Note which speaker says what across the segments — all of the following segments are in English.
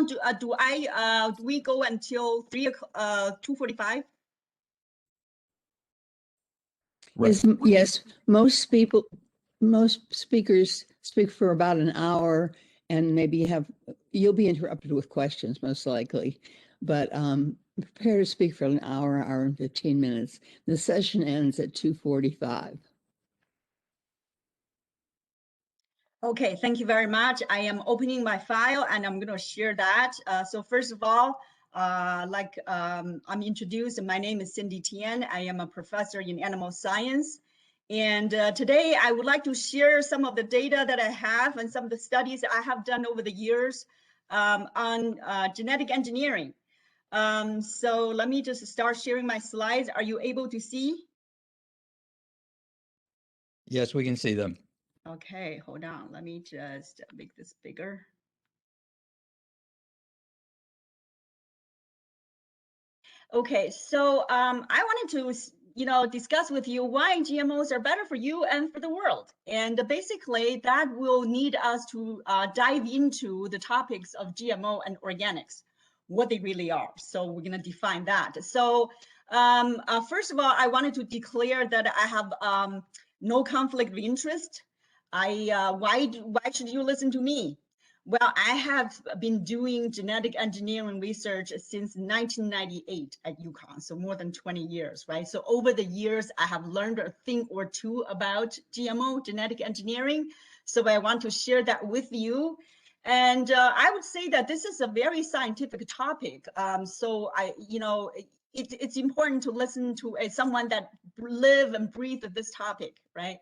Speaker 1: do we go until 2:45?
Speaker 2: Right.
Speaker 3: Yes, most speakers speak for about an hour, and maybe you'll be interrupted with questions most likely, but prepare to speak for an hour and 15 minutes. The session ends at 2:45.
Speaker 1: Okay, thank you very much. I am opening my file and I'm going to share that. So first of all, I'm introduced. My name is Cindy Tian. I am a professor in animal science. And today I would like to share some of the data that I have and some of the studies I have done over the years on genetic engineering. So let me just start sharing my slides. Are you able to see?
Speaker 2: Yes, we can see them.
Speaker 1: Okay, hold on. Let me just make this bigger. Okay, so I wanted to, discuss with you why GMOs are better for you and for the world. And basically, that will need us to dive into the topics of GMO and organics, what they really are. So we're going to define that. So first of all, I wanted to declare that I have no conflict of interest. Why should you listen to me? Well, I have been doing genetic engineering research since 1998 at UConn, so more than 20 years, right? So over the years, I have learned a thing or two about GMO, genetic engineering. So I want to share that with you. And I would say that this is a very scientific topic. So it's important to listen to someone that live and breathe this topic, right?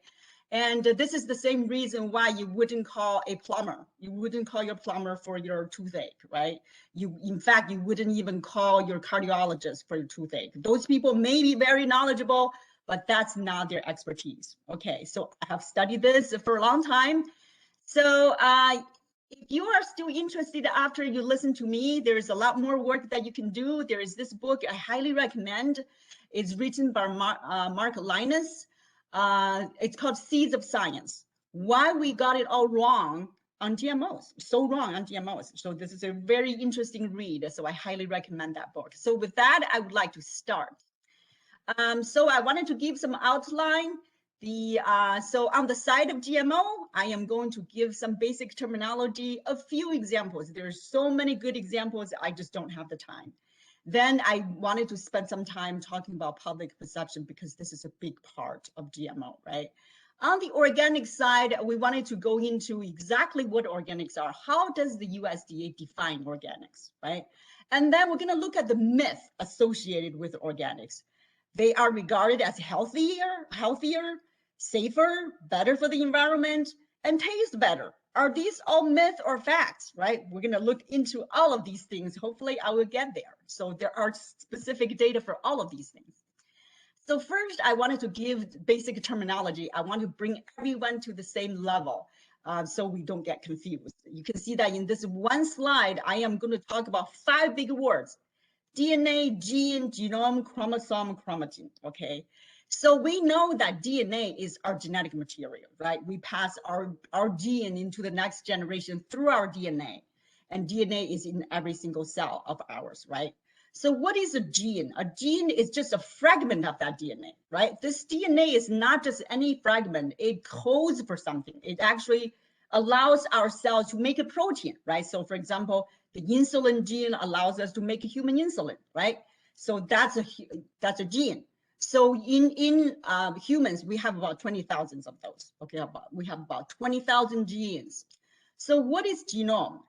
Speaker 1: And this is the same reason why you wouldn't call a plumber. You wouldn't call your plumber for your toothache, right? In fact, you wouldn't even call your cardiologist for your toothache. Those people may be very knowledgeable, but that's not their expertise. Okay, so I have studied this for a long time. So if you are still interested after you listen to me, there's a lot more work that you can do. There is this book I highly recommend. It's written by Mark Linus. It's called Seeds of Science. Why we got it all wrong on GMOs, so wrong on GMOs. So this is a very interesting read. So I highly recommend that book. So with that, I would like to start. So I wanted to give some outline. So on the side of GMO, I am going to give some basic terminology, a few examples. There's so many good examples, I just don't have the time. Then I wanted to spend some time talking about public perception because this is a big part of GMO, right? On the organic side, we wanted to go into exactly what organics are. How does the USDA define organics, right? And then we're going to look at the myth associated with organics. They are regarded as healthier, safer, better for the environment, and taste better. Are these all myth or facts, right? We're going to look into all of these things. Hopefully I will get there. So there are specific data for all of these things. So first, I wanted to give basic terminology. I want to bring everyone to the same level so we don't get confused. You can see that in this one slide, I am going to talk about 5 big words: DNA, gene, genome, chromosome, chromatin, okay? So we know that DNA is our genetic material, right? We pass our gene into the next generation through our DNA, and DNA is in every single cell of ours, right? So what is a gene? A gene is just a fragment of that DNA, right? This DNA is not just any fragment, it codes for something. It actually allows our cells to make a protein, right? So for example, the insulin gene allows us to make human insulin, right? So that's a gene. So in humans, we have about 20,000 of those. Okay, we have about 20,000 genes. So what is genome?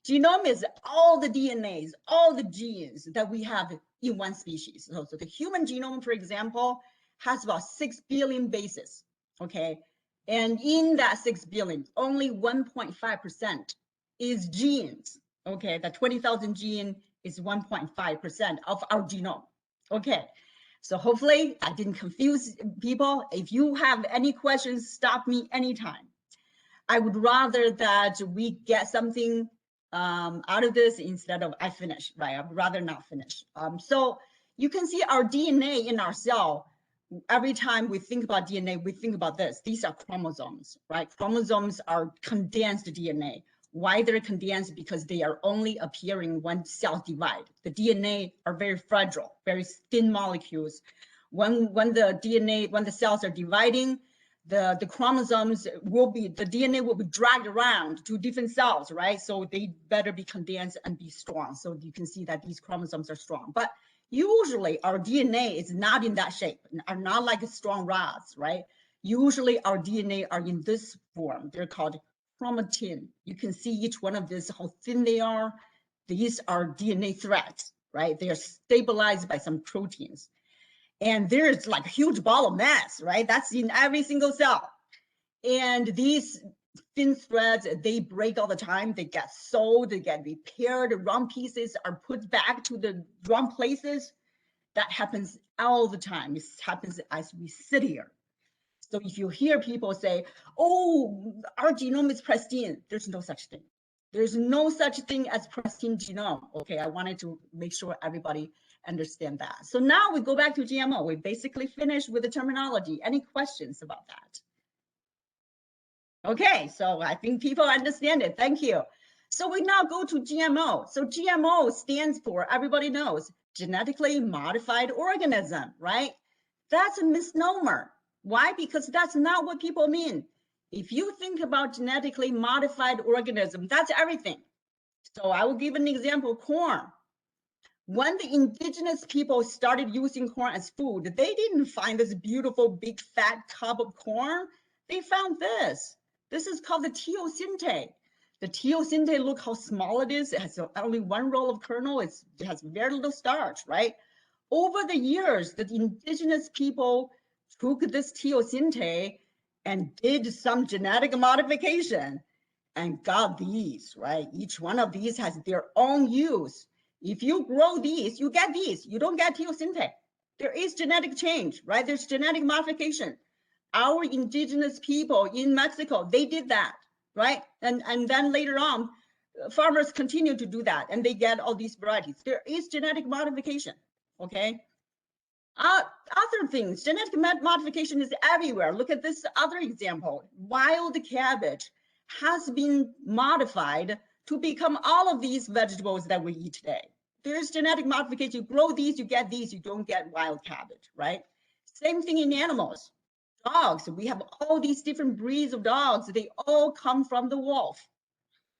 Speaker 1: Genome is all the DNAs, all the genes that we have in one species. So the human genome, for example, has about 6 billion bases. Okay, and in that 6 billion, only 1.5% is genes. Okay, that 20,000 gene is 1.5% of our genome. Okay, so hopefully I didn't confuse people. If you have any questions, stop me anytime. I would rather that we get something out of this instead of I finish, right? I'd rather not finish. So you can see our DNA in our cell. Every time we think about DNA, we think about this. These are chromosomes, right? Chromosomes are condensed DNA. Why they're condensed? Because they are only appearing when cells divide. The DNA are very fragile, very thin molecules. When the cells are dividing, the chromosomes will be, the DNA will be dragged around to different cells, right? So they better be condensed and be strong. So you can see that these chromosomes are strong. But usually our DNA is not in that shape, are not like strong rods, right? Usually our DNA are in this form. They're called chromatin. You can see each one of these, how thin they are. These are DNA threads, right? They are stabilized by some proteins. And there's like a huge ball of mass, right? That's in every single cell. And these thin threads, they break all the time. They get sewed, they get repaired. Wrong pieces are put back to the wrong places. That happens all the time. It happens as we sit here. So if you hear people say, oh, our genome is pristine, there's no such thing. There's no such thing as pristine genome. Okay, I wanted to make sure everybody understand that. So now we go back to GMO. We basically finished with the terminology. Any questions about that? Okay, so I think people understand it. Thank you. So we now go to GMO. So GMO stands for, everybody knows, genetically modified organism, right? That's a misnomer. Why? Because that's not what people mean. If you think about genetically modified organism, that's everything. So I will give an example, corn. When the indigenous people started using corn as food, they didn't find this beautiful big fat cob of corn. They found this. This is called the teosinte. The teosinte, look how small it is. It has only one row of kernel. It has very little starch, right? Over the years, the indigenous people took this teosinte and did some genetic modification and got these, right? Each one of these has their own use. If you grow these, you get these. You don't get teosinte. There is genetic change, right? There's genetic modification. Our indigenous people in Mexico, they did that, right? And then later on, farmers continue to do that, and they get all these varieties. There is genetic modification, okay? Other things, genetic modification is everywhere. Look at this other example. Wild cabbage has been modified to become all of these vegetables that we eat today. There's genetic modification. You grow these, you get these, you don't get wild cabbage, right? Same thing in animals. Dogs, we have all these different breeds of dogs. They all come from the wolf.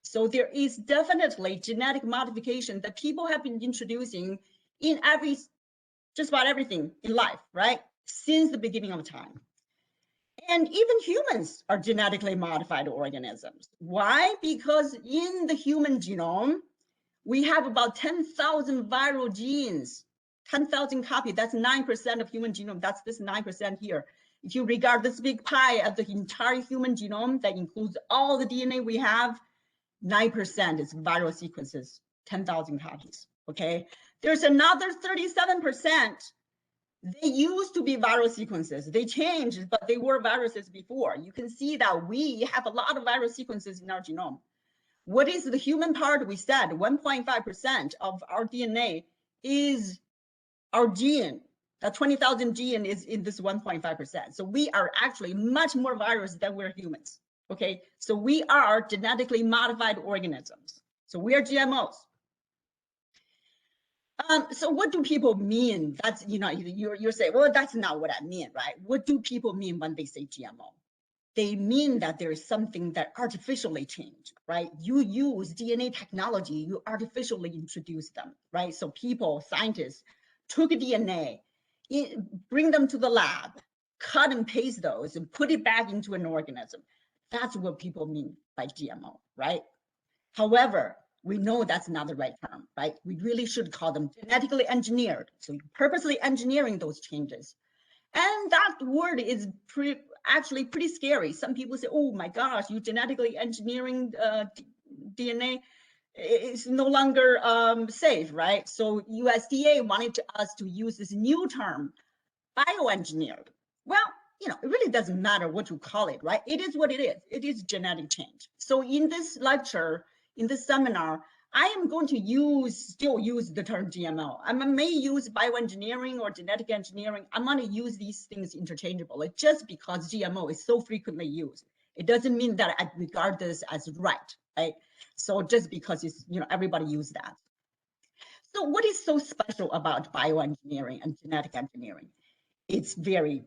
Speaker 1: So there is definitely genetic modification that people have been introducing in just about everything in life, right? Since the beginning of time. And even humans are genetically modified organisms. Why? Because in the human genome, we have about 10,000 viral genes, 10,000 copies. That's 9% of human genome. That's this 9% here. If you regard this big pie as the entire human genome, that includes all the DNA we have, 9% is viral sequences, 10,000 copies, okay? There's another 37%. They used to be viral sequences. They changed, but they were viruses before. You can see that we have a lot of viral sequences in our genome. What is the human part? We said 1.5% of our DNA is our gene. That 20,000 gene is in this 1.5%. So we are actually much more virus than we're humans. Okay, so we are genetically modified organisms. So we are GMOs. So what do people mean? That's, you know, you're saying, well, that's not what I mean, right? What do people mean when they say GMO? They mean that there is something that artificially changed, right? You use DNA technology, you artificially introduce them, right? So people, scientists, took DNA, bring them to the lab, cut and paste those and put it back into an organism. That's what people mean by GMO, right? However, we know that's not the right term, right? We really should call them genetically engineered. So you're purposely engineering those changes. And that word is actually pretty scary. Some people say, oh my gosh, you genetically engineering DNA is no longer safe, right? So USDA wanted us to use this new term, bioengineered. Well, you know, it really doesn't matter what you call it, right? It is what it is. It is genetic change. So in this lecture, in this seminar, I am going to still use the term GMO. I may use bioengineering or genetic engineering. I'm going to use these things interchangeably just because GMO is so frequently used. It doesn't mean that I regard this as right, right? So just because it's, everybody use that. So what is so special about bioengineering and genetic engineering? It's very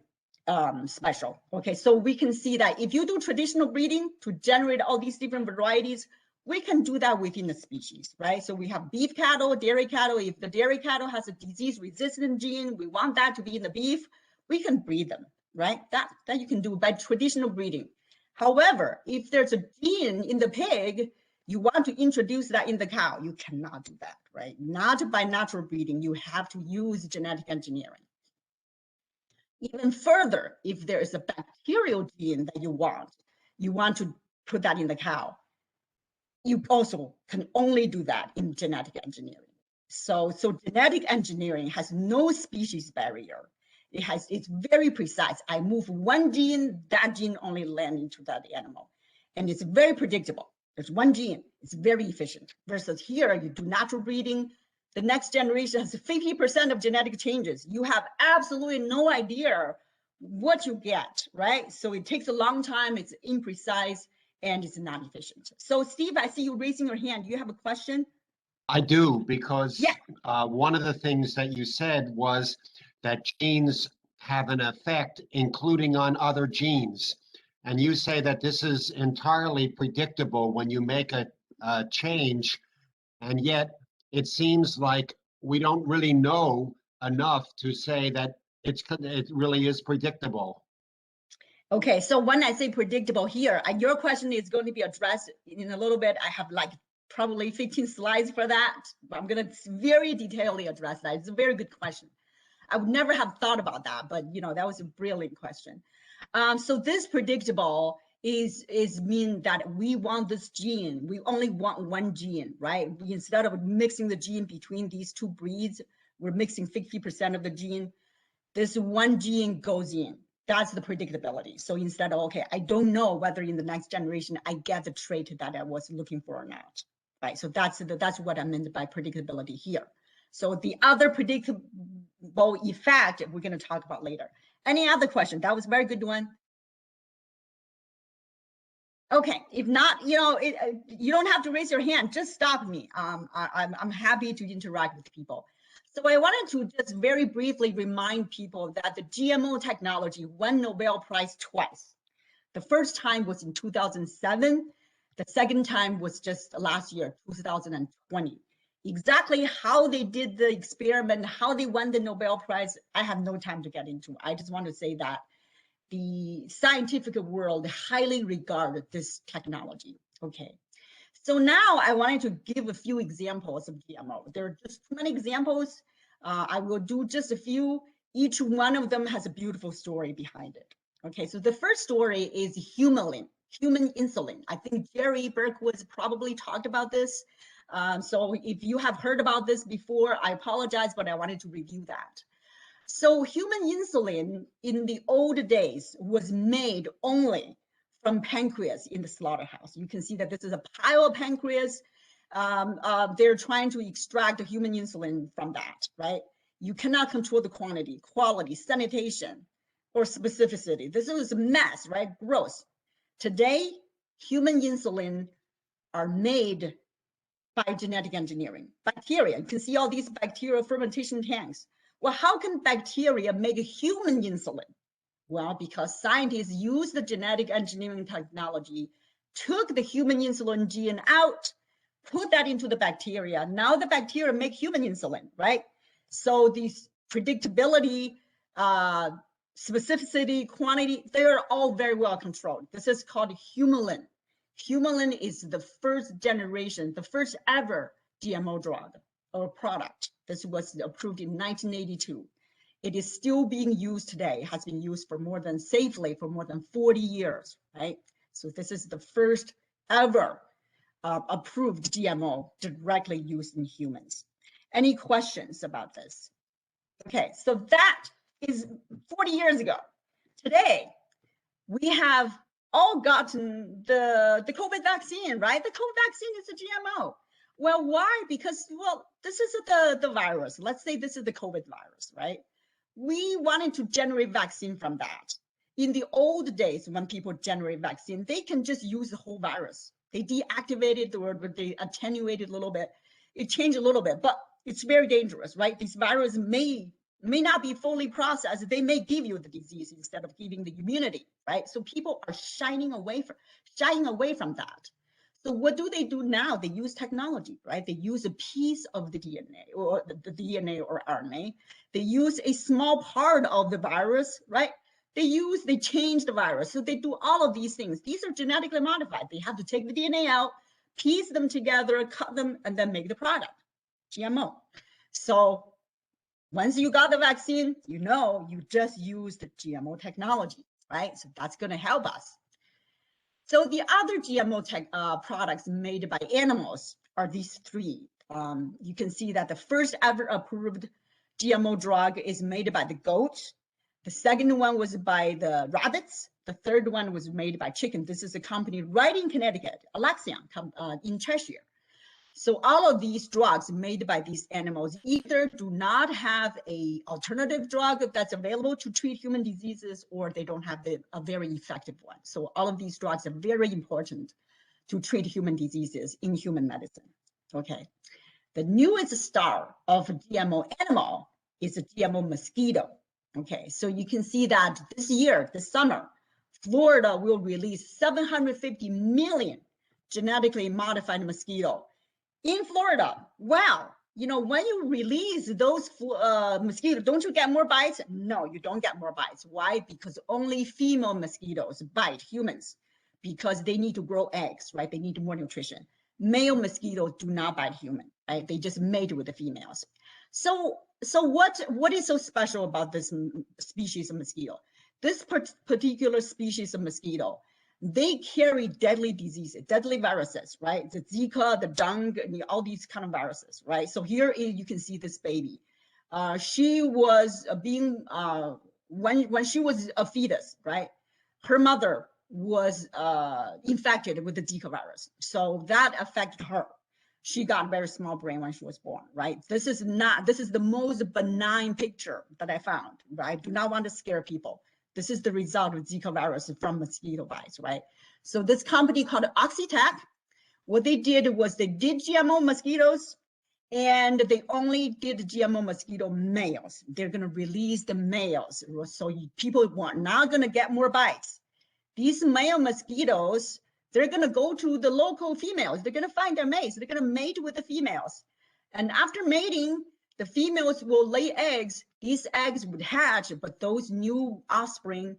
Speaker 1: special. Okay, so we can see that if you do traditional breeding to generate all these different varieties, we can do that within the species, right? So we have beef cattle, dairy cattle. If the dairy cattle has a disease-resistant gene, we want that to be in the beef, we can breed them, right? That you can do by traditional breeding. However, if there's a gene in the pig, you want to introduce that in the cow, you cannot do that, right? Not by natural breeding, you have to use genetic engineering. Even further, if there is a bacterial gene that you want to put that in the cow, you also can only do that in genetic engineering. So genetic engineering has no species barrier. It's very precise. I move one gene, that gene only lands into that animal. And it's very predictable. There's one gene, it's very efficient. Versus here, you do natural breeding, the next generation has 50% of genetic changes. You have absolutely no idea what you get, right? So it takes a long time, it's imprecise, and it's not efficient. So Steve, I see you raising your hand. Do you have a question?
Speaker 4: I do, because
Speaker 1: Yeah.
Speaker 4: one of the things that you said was that genes have an effect, including on other genes. And you say that this is entirely predictable when you make a change, and yet it seems like we don't really know enough to say that it really is predictable.
Speaker 1: Okay, so when I say predictable here, your question is going to be addressed in a little bit. I have like probably 15 slides for that, but I'm going to very detailedly address that. It's a very good question. I would never have thought about that, but that was a brilliant question. So this predictable is mean that we want this gene. We only want one gene, right? Instead of mixing the gene between these two breeds, we're mixing 50% of the gene. This one gene goes in. That's the predictability. So instead of, okay, I don't know whether in the next generation I get the trait that I was looking for or not, right? So that's what I meant by predictability here. So the other predictable effect we're going to talk about later. Any other question? That was a very good one. Okay, if not, you don't have to raise your hand. Just stop me. I'm happy to interact with people. So I wanted to just very briefly remind people that the GMO technology won Nobel Prize twice. The first time was in 2007. The second time was just last year, 2020. Exactly how they did the experiment, how they won the Nobel Prize, I have no time to get into. I just want to say that the scientific world highly regard this technology. Okay. So now I wanted to give a few examples of GMO. There are just too many examples. I will do just a few. Each one of them has a beautiful story behind it. Okay, so the first story is human insulin. I think Jerry Berkowitz probably talked about this. So if you have heard about this before, I apologize, but I wanted to review that. So human insulin in the old days was made only from pancreas in the slaughterhouse. You can see that this is a pile of pancreas. They're trying to extract the human insulin from that, right? You cannot control the quantity, quality, sanitation, or specificity. This is a mess, right? Gross. Today, human insulin are made by genetic engineering. Bacteria, you can see all these bacterial fermentation tanks. Well, how can bacteria make a human insulin? Well, because scientists use the genetic engineering technology, took the human insulin gene out, put that into the bacteria. Now the bacteria make human insulin, right? So these predictability, specificity, quantity, they're all very well controlled. This is called Humulin. Humulin is the first generation, the first ever GMO drug or product. This was approved in 1982. It is still being used today, has been used for safely for more than 40 years, right? So this is the first ever approved GMO directly used in humans. Any questions about this? Okay, so that is 40 years ago. Today, we have all gotten the COVID vaccine, right? The COVID vaccine is a GMO. Well, why? Because, well, this is the virus. Let's say this is the COVID virus, right? We wanted to generate vaccine from that. In the old days, when people generate vaccine, they can just use the whole virus. They deactivated or they attenuated a little bit. It changed a little bit, but it's very dangerous, right? These viruses may not be fully processed. They may give you the disease instead of giving the immunity, right? So people are shying away from that. So what do they do now? They use technology, right? They use a piece of the DNA or the DNA or RNA. They use a small part of the virus, right? They change the virus. So they do all of these things. These are genetically modified. They have to take the DNA out, piece them together, cut them, and then make the product, GMO. So once you got the vaccine, you just used the GMO technology, right? So that's going to help us. So the other GMO products made by animals are these three. You can see that the first ever approved GMO drug is made by the goat. The second one was by the rabbits. The third one was made by chicken. This is a company right in Connecticut, Alexion, in Cheshire. So all of these drugs made by these animals either do not have a alternative drug that's available to treat human diseases, or they don't have a very effective one. So all of these drugs are very important to treat human diseases in human medicine. Okay. The newest star of a GMO animal is a GMO mosquito. Okay. So you can see that this year, this summer, Florida will release 750 million genetically modified mosquito. In Florida, wow, when you release those mosquitoes, don't you get more bites? No, you don't get more bites. Why? Because only female mosquitoes bite humans because they need to grow eggs, right? They need more nutrition. Male mosquitoes do not bite human, right? They just mate with the females. So what is so special about this species of mosquito? This particular species of mosquito, they carry deadly diseases, deadly viruses, right? The Zika, the dengue, all these kind of viruses, right? So here you can see this baby. She was when she was a fetus, right? Her mother was infected with the Zika virus. So that affected her. She got very small brain when she was born, right? This is the most benign picture that I found, right? Do not want to scare people. This is the result of Zika virus from mosquito bites, right? So this company called Oxitec, what they did was they did GMO mosquitoes, and they only did GMO mosquito males. They're going to release the males. So people are not going to get more bites. These male mosquitoes, they're going to go to the local females. They're going to find their mates. They're going to mate with the females. And after mating, the females will lay eggs. These eggs would hatch, but those new offspring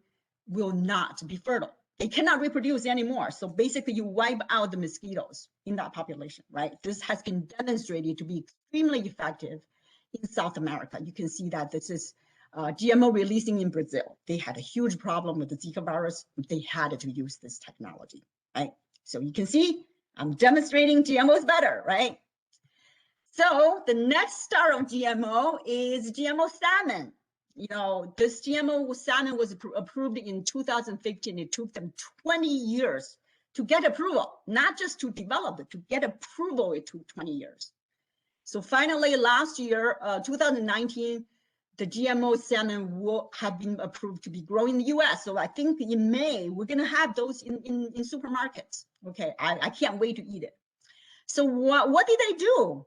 Speaker 1: will not be fertile. They cannot reproduce anymore. So basically you wipe out the mosquitoes in that population, right? This has been demonstrated to be extremely effective in South America. You can see that this is GMO releasing in Brazil. They had a huge problem with the Zika virus. They had to use this technology, right? So you can see I'm demonstrating GMO is better, right? So the next star of GMO is GMO salmon. This GMO salmon was approved in 2015. It took them 20 years to get approval, not just to develop it, to get approval, it took 20 years. So finally last year, 2019, the GMO salmon will have been approved to be grown in the US. So I think in May, we're gonna have those in supermarkets. Okay, I can't wait to eat it. So what did they do?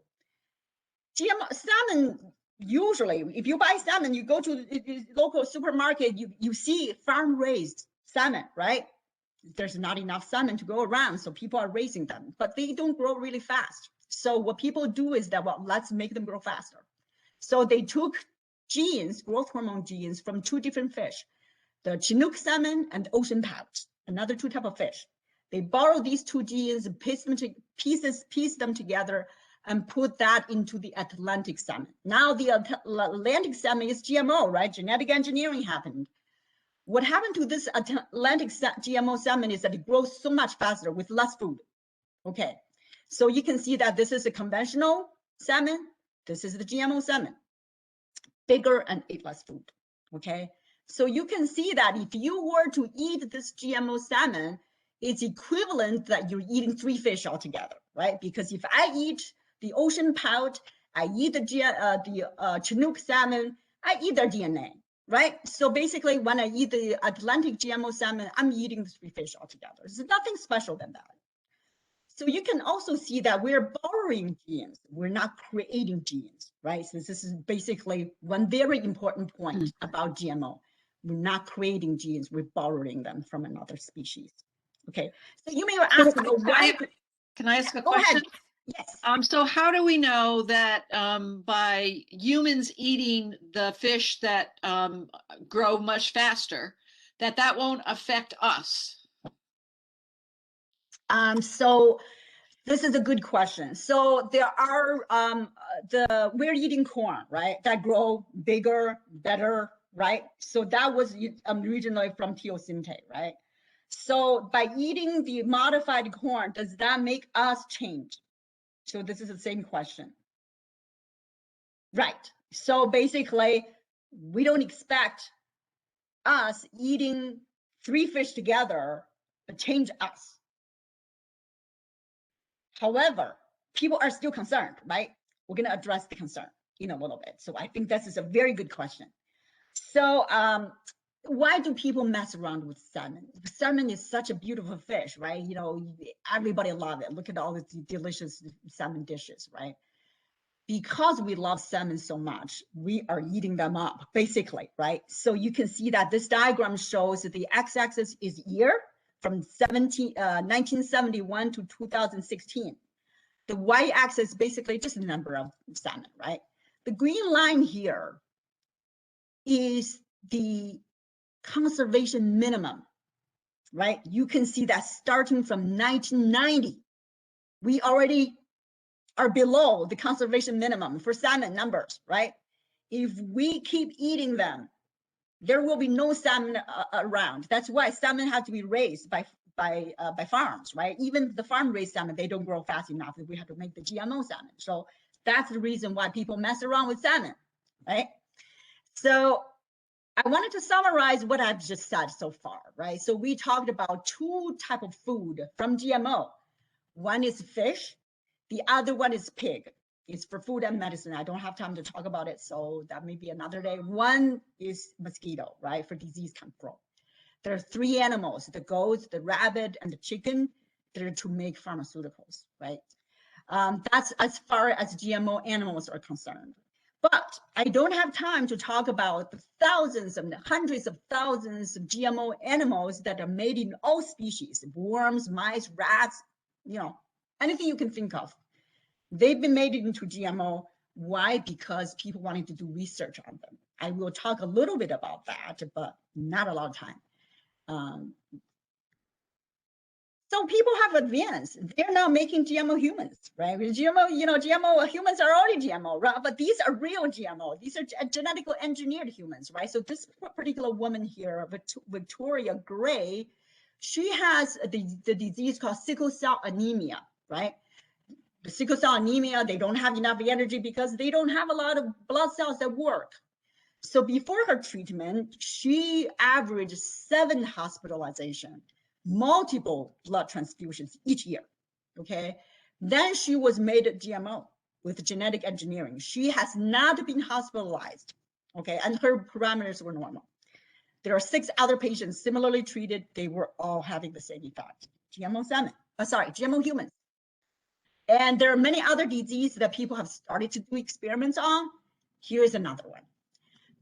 Speaker 1: GMO salmon, usually, if you buy salmon, you go to the local supermarket, you see farm-raised salmon, right? There's not enough salmon to go around, so people are raising them, but they don't grow really fast. So what people do is that, well, let's make them grow faster. So they took genes, growth hormone genes, from two different fish, the Chinook salmon and ocean pout, another two types of fish. They borrow these two genes, piece them together, and put that into the Atlantic salmon. Now the Atlantic salmon is GMO, right? Genetic engineering happened. What happened to this Atlantic GMO salmon is that it grows so much faster with less food. Okay, so you can see that this is a conventional salmon. This is the GMO salmon, bigger and eat less food. Okay, so you can see that if you were to eat this GMO salmon, it's equivalent that you're eating 3 fish altogether, right? Because if I eat the ocean pout, I eat the Chinook salmon, I eat their DNA, right? So basically when I eat the Atlantic GMO salmon, I'm eating the 3 fish altogether. There's nothing special than that. So you can also see that we're borrowing genes. We're not creating genes, right? So this is basically one very important point about GMO. We're not creating genes, we're borrowing them from another species. Okay, so you may ask, well, why?
Speaker 5: Can I ask a
Speaker 1: Go
Speaker 5: question?
Speaker 1: ahead. Yes.
Speaker 5: So how do we know that by humans eating the fish that grow much faster, that won't affect us?
Speaker 1: So this is a good question. So there are we're eating corn, right? That grow bigger, better, right? So that was originally from teosinte, right? So by eating the modified corn, does that make us change? So this is the same question. Right. So basically, we don't expect us eating 3 fish together to change us. However, people are still concerned, right? We're going to address the concern in a little bit. So I think this is a very good question. So why do people mess around with salmon? Salmon is such a beautiful fish, right? You know, everybody love it. Look at all the delicious salmon dishes, right? Because we love salmon so much, we are eating them up, basically, right? So you can see that this diagram shows that the x-axis is year from 1971 to 2016. The y-axis basically just the number of salmon, right? The green line here is the conservation minimum, right? You can see that starting from 1990, we already are below the conservation minimum for salmon numbers, right? If we keep eating them, there will be no salmon around. That's why salmon have to be raised by farms, right? Even the farm-raised salmon, they don't grow fast enough. We have to make the GMO salmon. So that's the reason why people mess around with salmon, right? So I wanted to summarize what I've just said so far, right? So we talked about 2 types of food from GMO. One is fish, the other one is pig. It's for food and medicine. I don't have time to talk about it, so that may be another day. One is mosquito, right, for disease control. There are 3 animals, the goats, the rabbit, and the chicken, that are to make pharmaceuticals, right? That's as far as GMO animals are concerned. But I don't have time to talk about the thousands and hundreds of thousands of GMO animals that are made in all species, worms, mice, rats, you know, anything you can think of. They've been made into GMO. Why? Because people wanted to do research on them. I will talk a little bit about that, but not a lot of time. So people have advanced. They're now making GMO humans, right? GMO, you know, GMO humans are already GMO, right? But these are real GMO. These are genetically engineered humans, right? So this particular woman here, Victoria Gray, she has the disease called sickle cell anemia, right? The sickle cell anemia, they don't have enough energy because they don't have a lot of blood cells that work. So before her treatment, she averaged 7 hospitalizations, multiple blood transfusions each year, okay? Then she was made a GMO with genetic engineering. She has not been hospitalized, okay? And her parameters were normal. There are 6 other patients similarly treated. They were all having the same effect. GMO humans. And there are many other diseases that people have started to do experiments on. Here's another one.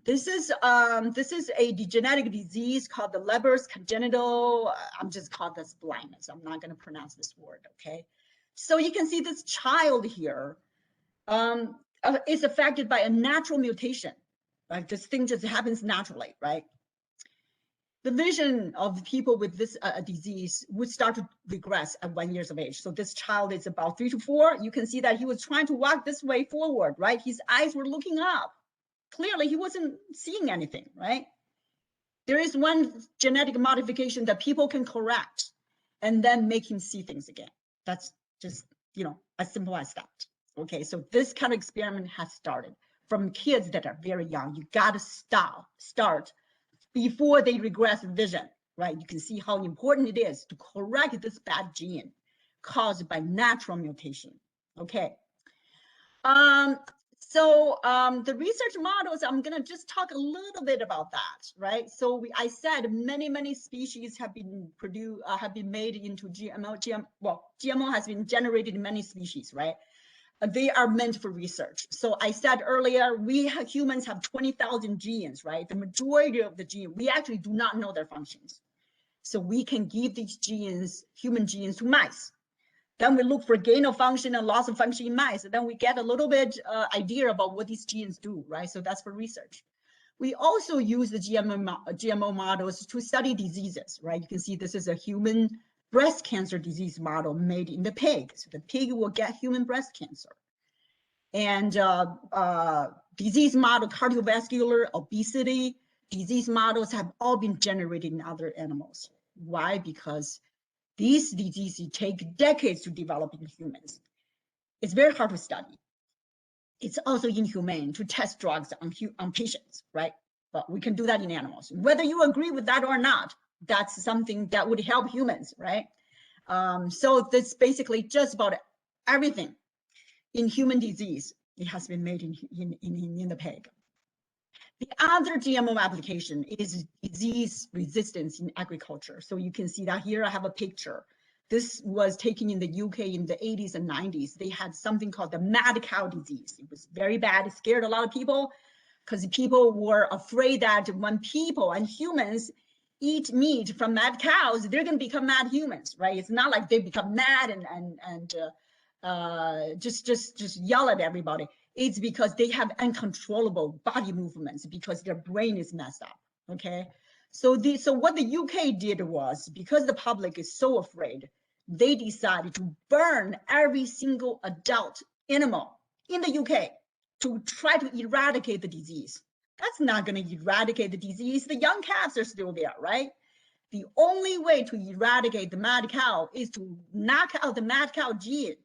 Speaker 1: This is a genetic disease called the Leber's congenital, I'm just called this blindness. I'm not going to pronounce this word, okay? So you can see this child here is affected by a natural mutation, right? This thing just happens naturally, right? The vision of people with this disease would start to regress at 1 year of age. So this child is about 3 to 4. You can see that he was trying to walk this way forward, right? His eyes were looking up. Clearly, he wasn't seeing anything, right? There is one genetic modification that people can correct and then make him see things again. That's just, you know, as simple as that. Okay, so this kind of experiment has started from kids that are very young. You got to start before they regress vision, right? You can see how important it is to correct this bad gene caused by natural mutation. Okay. So the research models, I'm gonna just talk a little bit about that, right? So I said many species have been made into GMO. GMO has been generated in many species, right? They are meant for research. So I said earlier, humans have 20,000 genes, right? The majority of the genes, we actually do not know their functions. So we can give these genes, human genes, to mice. Then we look for gain of function and loss of function in mice. And then we get a little bit idea about what these genes do, right? So that's for research. We also use the GMO models to study diseases, right? You can see this is a human breast cancer disease model made in the pig. So the pig will get human breast cancer. And disease model, cardiovascular, obesity, disease models have all been generated in other animals. Why? Because these diseases take decades to develop in humans. It's very hard to study. It's also inhumane to test drugs on patients, right? But we can do that in animals. Whether you agree with that or not, that's something that would help humans, right? So this basically just about everything in human disease, it has been made in the pig. The other GMO application is disease resistance in agriculture. So you can see that here I have a picture. This was taken in the UK in the 80s and 90s. They had something called the mad cow disease. It was very bad. It scared a lot of people because people were afraid that when people and humans eat meat from mad cows, they're going to become mad humans, right? It's not like they become mad and just yell at everybody. It's because they have uncontrollable body movements because their brain is messed up. Okay, so what the UK did was, because the public is so afraid, they decided to burn every single adult animal in the UK to try to eradicate the disease. That's not going to eradicate the disease. The young calves are still there, right? The only way to eradicate the mad cow is to knock out the mad cow gene.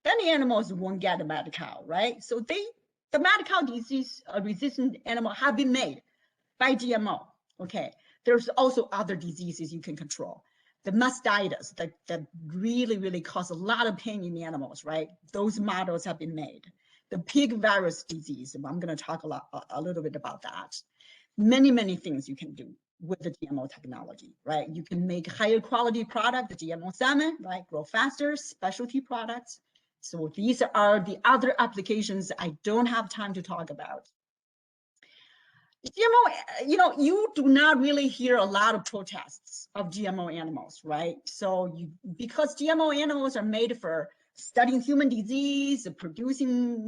Speaker 1: Then the animals won't get the mad cow, right? So the mad cow disease resistant animal have been made by GMO. Okay, there's also other diseases you can control. The mastitis that really cause a lot of pain in the animals, right? Those models have been made. The pig virus disease, I'm going to talk a little bit about that. Many things you can do with the GMO technology, right? You can make higher quality product, the GMO salmon, right? Grow faster, specialty products. So these are the other applications I don't have time to talk about. GMO, you do not really hear a lot of protests of GMO animals, right? So because GMO animals are made for studying human disease, producing,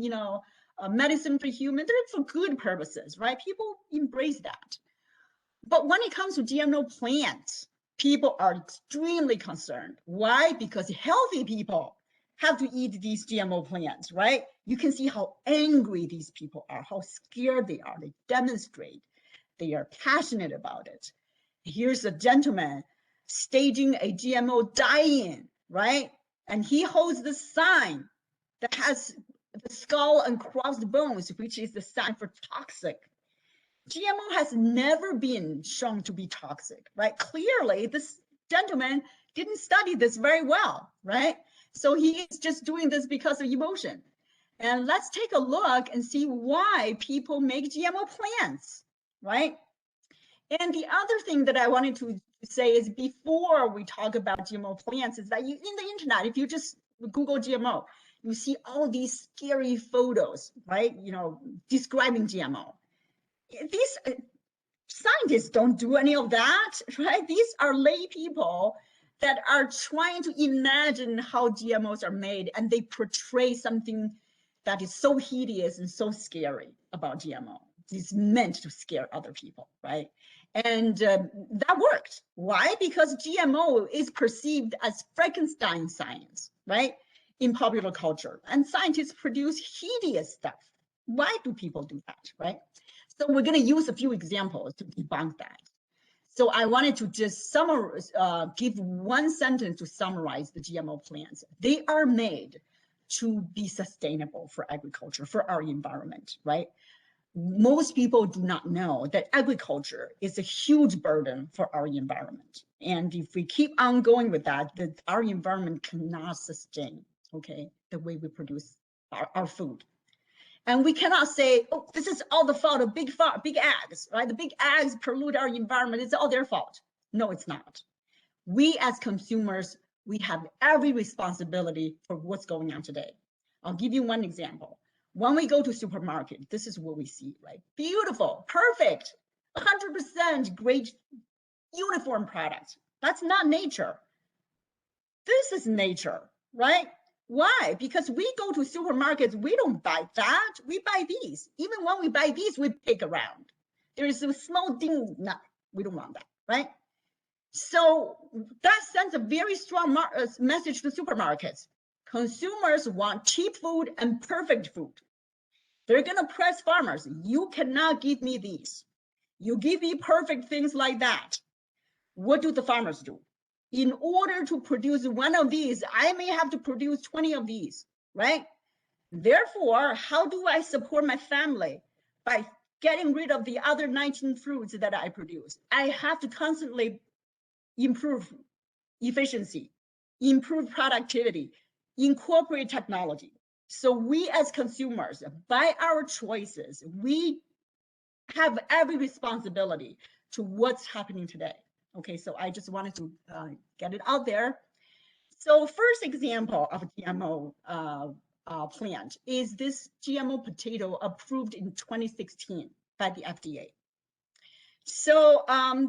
Speaker 1: medicine for humans, they're for good purposes, right? People embrace that. But when it comes to GMO plants, people are extremely concerned. Why? Because healthy people have to eat these GMO plants, right? You can see how angry these people are, how scared they are. They demonstrate. They are passionate about it. Here's a gentleman staging a GMO die-in, right? And he holds the sign that has the skull and crossed bones, which is the sign for toxic. GMO has never been shown to be toxic, right? Clearly, this gentleman didn't study this very well, right? So he is just doing this because of emotion. And let's take a look and see why people make GMO plants, right? And the other thing that I wanted to say is, before we talk about GMO plants, is that in the internet, if you just Google GMO, you see all these scary photos, right? Describing GMO. These scientists don't do any of that, right? These are lay people that are trying to imagine how GMOs are made, and they portray something that is so hideous and so scary about GMO. It's meant to scare other people, right? And that worked. Why? Because GMO is perceived as Frankenstein science, right? In popular culture, and scientists produce hideous stuff. Why do people do that, right? So we're going to use a few examples to debunk that. So I wanted to just give one sentence to summarize the GMO plants. They are made to be sustainable for agriculture, for our environment, right? Most people do not know that agriculture is a huge burden for our environment. And if we keep on going with that, our environment cannot sustain, okay, the way we produce our food. And we cannot say, oh, this is all the fault of big ags, right? The big ags pollute our environment. It's all their fault. No, it's not. We as consumers, we have every responsibility for what's going on today. I'll give you one example. When we go to supermarket, this is what we see, right? Beautiful, perfect, 100% great uniform product. That's not nature. This is nature, right? Why? Because we go to supermarkets, we don't buy that, we buy these. Even when we buy these, we pick around. There is a small ding, no, we don't want that, right? So that sends a very strong message to supermarkets. Consumers want cheap food and perfect food. They're gonna press farmers. You cannot give me these. You give me perfect things like that. What do the farmers do? In order to produce one of these, I may have to produce 20 of these, right? Therefore, how do I support my family? By getting rid of the other 19 fruits that I produce. I have to constantly improve efficiency, improve productivity, incorporate technology. So we as consumers, by our choices, we have every responsibility to what's happening today. Okay, so I just wanted to get it out there. So first example of a GMO plant is this GMO potato approved in 2016 by the FDA. So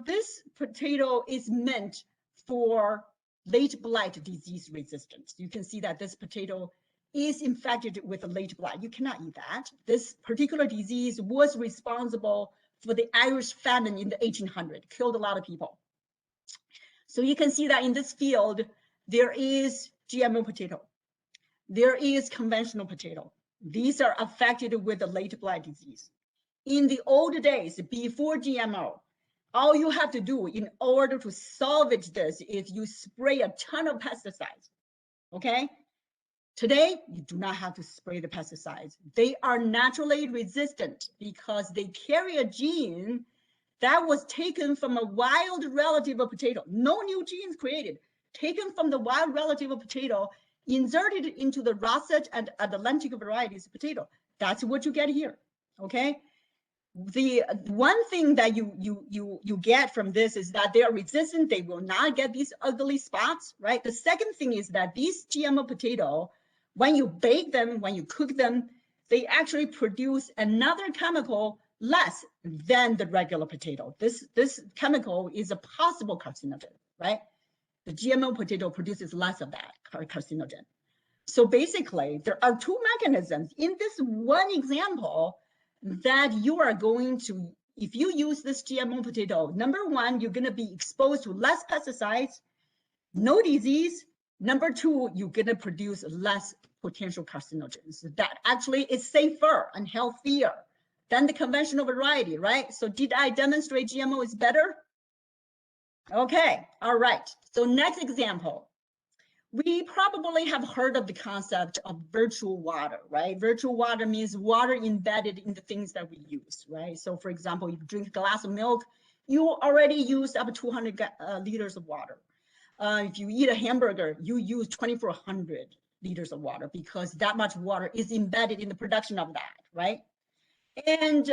Speaker 1: this potato is meant for late blight disease resistance. You can see that this potato is infected with a late blight. You cannot eat that. This particular disease was responsible for the Irish famine in the 1800s, killed a lot of people. So you can see that in this field, there is GMO potato. There is conventional potato. These are affected with the late blight disease. In the old days, before GMO, all you have to do in order to salvage this is you spray a ton of pesticides, okay? Today, you do not have to spray the pesticides. They are naturally resistant because they carry a gene that was taken from a wild relative of potato. No new genes created, taken from the wild relative of potato, inserted into the russet and Atlantic varieties of potato. That's what you get here, okay? The one thing that you get from this is that they are resistant. They will not get these ugly spots, right? The second thing is that these GMO potato, when you bake them, when you cook them, they actually produce another chemical less than the regular potato. This chemical is a possible carcinogen, right? The GMO potato produces less of that carcinogen. So basically, there are two mechanisms in this one example that you are going to, if you use this GMO potato, number one, you're going to be exposed to less pesticides, no disease. Number two, you're going to produce less potential carcinogens. That actually is safer and healthier than the conventional variety, right? So did I demonstrate GMO is better? Okay, all right. So next example. We probably have heard of the concept of virtual water, right? Virtual water means water embedded in the things that we use, right? So for example, you drink a glass of milk, you already used up 200 liters of water. If you eat a hamburger, you use 2,400 liters of water because that much water is embedded in the production of that, right? And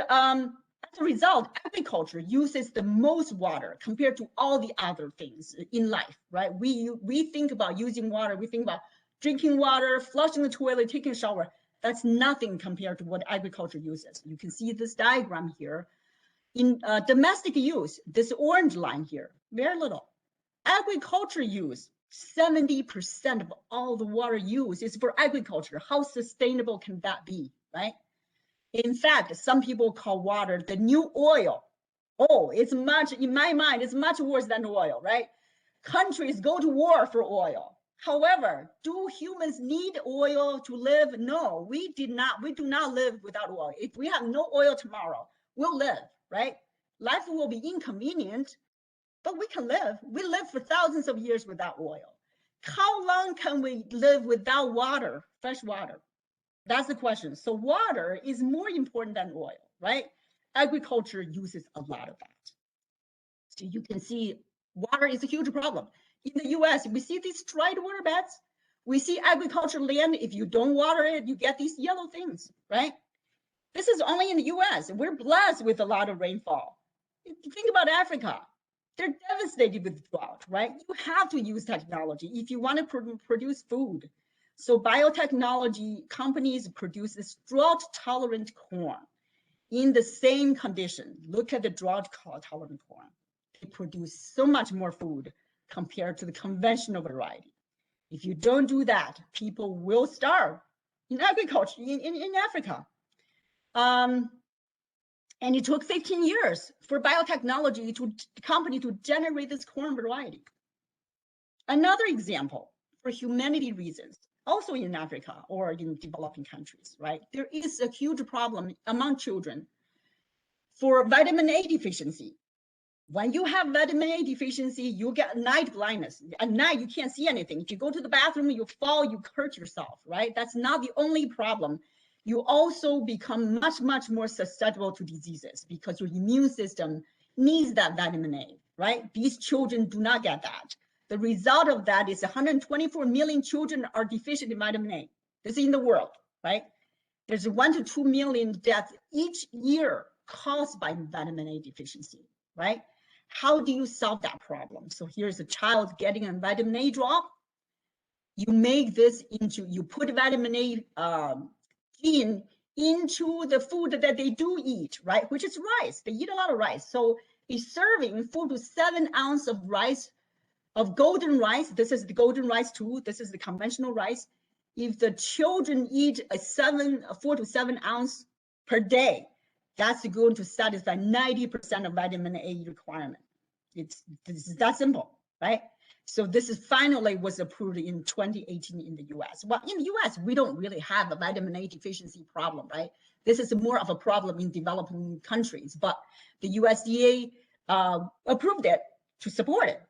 Speaker 1: as a result, agriculture uses the most water compared to all the other things in life, right? We think about using water, we think about drinking water, flushing the toilet, taking a shower. That's nothing compared to what agriculture uses. You can see this diagram here. In domestic use, this orange line here, very little. Agriculture use, 70% of all the water used is for agriculture. How sustainable can that be, right? In fact, some people call water the new oil. Oh, it's much, in my mind, it's much worse than oil, right? Countries go to war for oil. However, do humans need oil to live? No, we do not live without oil. If we have no oil tomorrow, we'll live, right? Life will be inconvenient, but we can live. We live for thousands of years without oil. How long can we live without water, fresh water? That's the question. So water is more important than oil, right? Agriculture uses a lot of that. So you can see water is a huge problem. In the US, we see these dried water beds. We see agriculture land. If you don't water it, you get these yellow things, right? This is only in the US. We're blessed with a lot of rainfall. Think about Africa. They're devastated with drought, right? You have to use technology if you want to produce food. So biotechnology companies produce this drought-tolerant corn in the same condition. Look at the drought-tolerant corn. They produce so much more food compared to the conventional variety. If you don't do that, people will starve in agriculture in Africa. And it took 15 years for biotechnology company to generate this corn variety. Another example, for humanity reasons, also in Africa or in developing countries, right? There is a huge problem among children for vitamin A deficiency. When you have vitamin A deficiency, you get night blindness. At night, you can't see anything. If you go to the bathroom, you fall, you hurt yourself, right? That's not the only problem. You also become much, much more susceptible to diseases because your immune system needs that vitamin A, right? These children do not get that. The result of that is 124 million children are deficient in vitamin A. This is in the world, right? There's 1 to 2 million deaths each year caused by vitamin A deficiency, right? How do you solve that problem? So here's a child getting a vitamin A drop. You make this into, you put vitamin A gene into the food that they do eat, right? Which is rice. They eat a lot of rice. So a serving 4 to 7 ounces of rice, of golden rice. This is the golden rice too. This is the conventional rice. If the children eat a 4 to 7 ounce per day, that's going to satisfy 90% of vitamin A requirement. It's that simple, right? So this is finally was approved in 2018 in the US. Well, in the US, we don't really have a vitamin A deficiency problem, right? This is more of a problem in developing countries, but the USDA approved it to support it.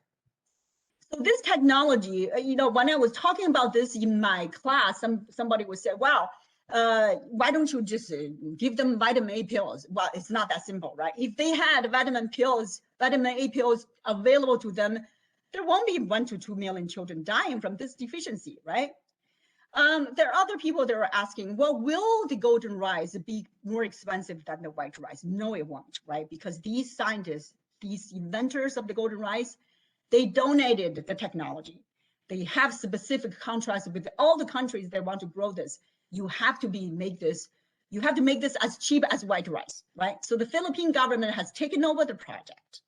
Speaker 1: So this technology, you know, when I was talking about this in my class, somebody would say, wow, why don't you just give them vitamin A pills? Well, it's not that simple, right? If they had vitamin A pills available to them, there won't be 1 to 2 million children dying from this deficiency, right? There are other people that are asking, well, will the golden rice be more expensive than the white rice? No, it won't, right? Because these scientists, these inventors of the golden rice, they donated the technology. They have specific contracts with all the countries that want to grow this. You have to make this as cheap as white rice, right? So the Philippine government has taken over the project.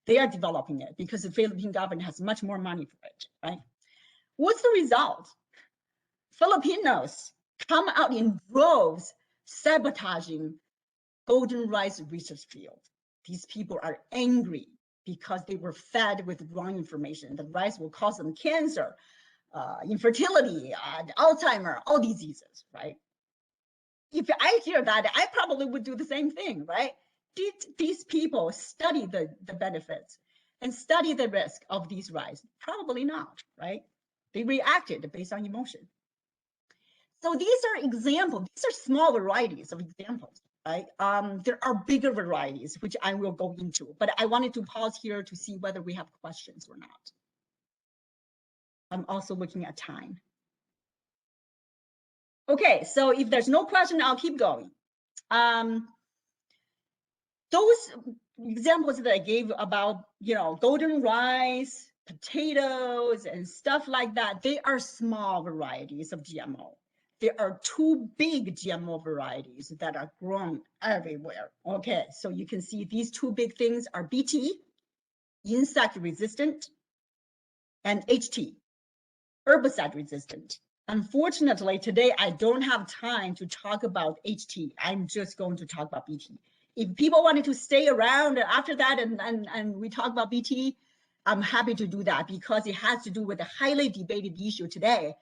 Speaker 1: They are developing it because the Philippine government has much more money for it, right? What's the result? Filipinos come out in droves sabotaging golden rice research field. These people are angry because they were fed with wrong information. The rice will cause them cancer, infertility, Alzheimer, all diseases, right? If I hear that, I probably would do the same thing, right? Did these people study the benefits and study the risk of these rice? Probably not, right? They reacted based on emotion. So these are examples. These are small varieties of examples, right? There are bigger varieties, which I will go into, but I wanted to pause here to see whether we have questions or not. I'm also looking at time. Okay, so if there's no question, I'll keep going. Those examples that I gave about, you know, golden rice, potatoes, and stuff like that, they are small varieties of GMO. There are 2 big GMO varieties that are grown everywhere. Okay, so you can see these 2 big things are BT, insect resistant, and HT, herbicide resistant. Unfortunately, today I don't have time to talk about HT. I'm just going to talk about BT. If people wanted to stay around after that and we talk about BT, I'm happy to do that because it has to do with a highly debated issue today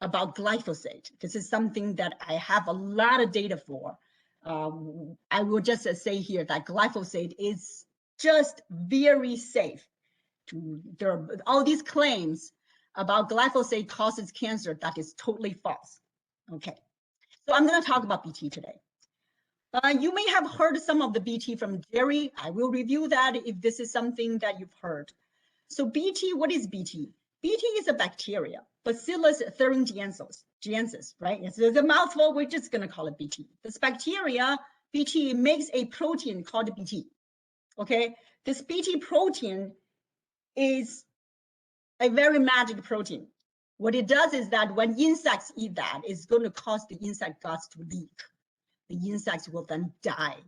Speaker 1: about glyphosate. This is something that I have a lot of data for. I will just say here that glyphosate is just very safe. There are all these claims about glyphosate causes cancer. That is totally false. Okay, so I'm going to talk about BT today. You may have heard some of the BT from Jerry. I will review that if this is something that you've heard. So BT, what is BT? BT is a bacteria, Bacillus thuringiensis. Giensis, right? It's a mouthful. We're just going to call it BT. This bacteria, BT, makes a protein called BT. Okay, this BT protein is a very magic protein. What it does is that when insects eat that, it's going to cause the insect guts to leak. The insects will then die.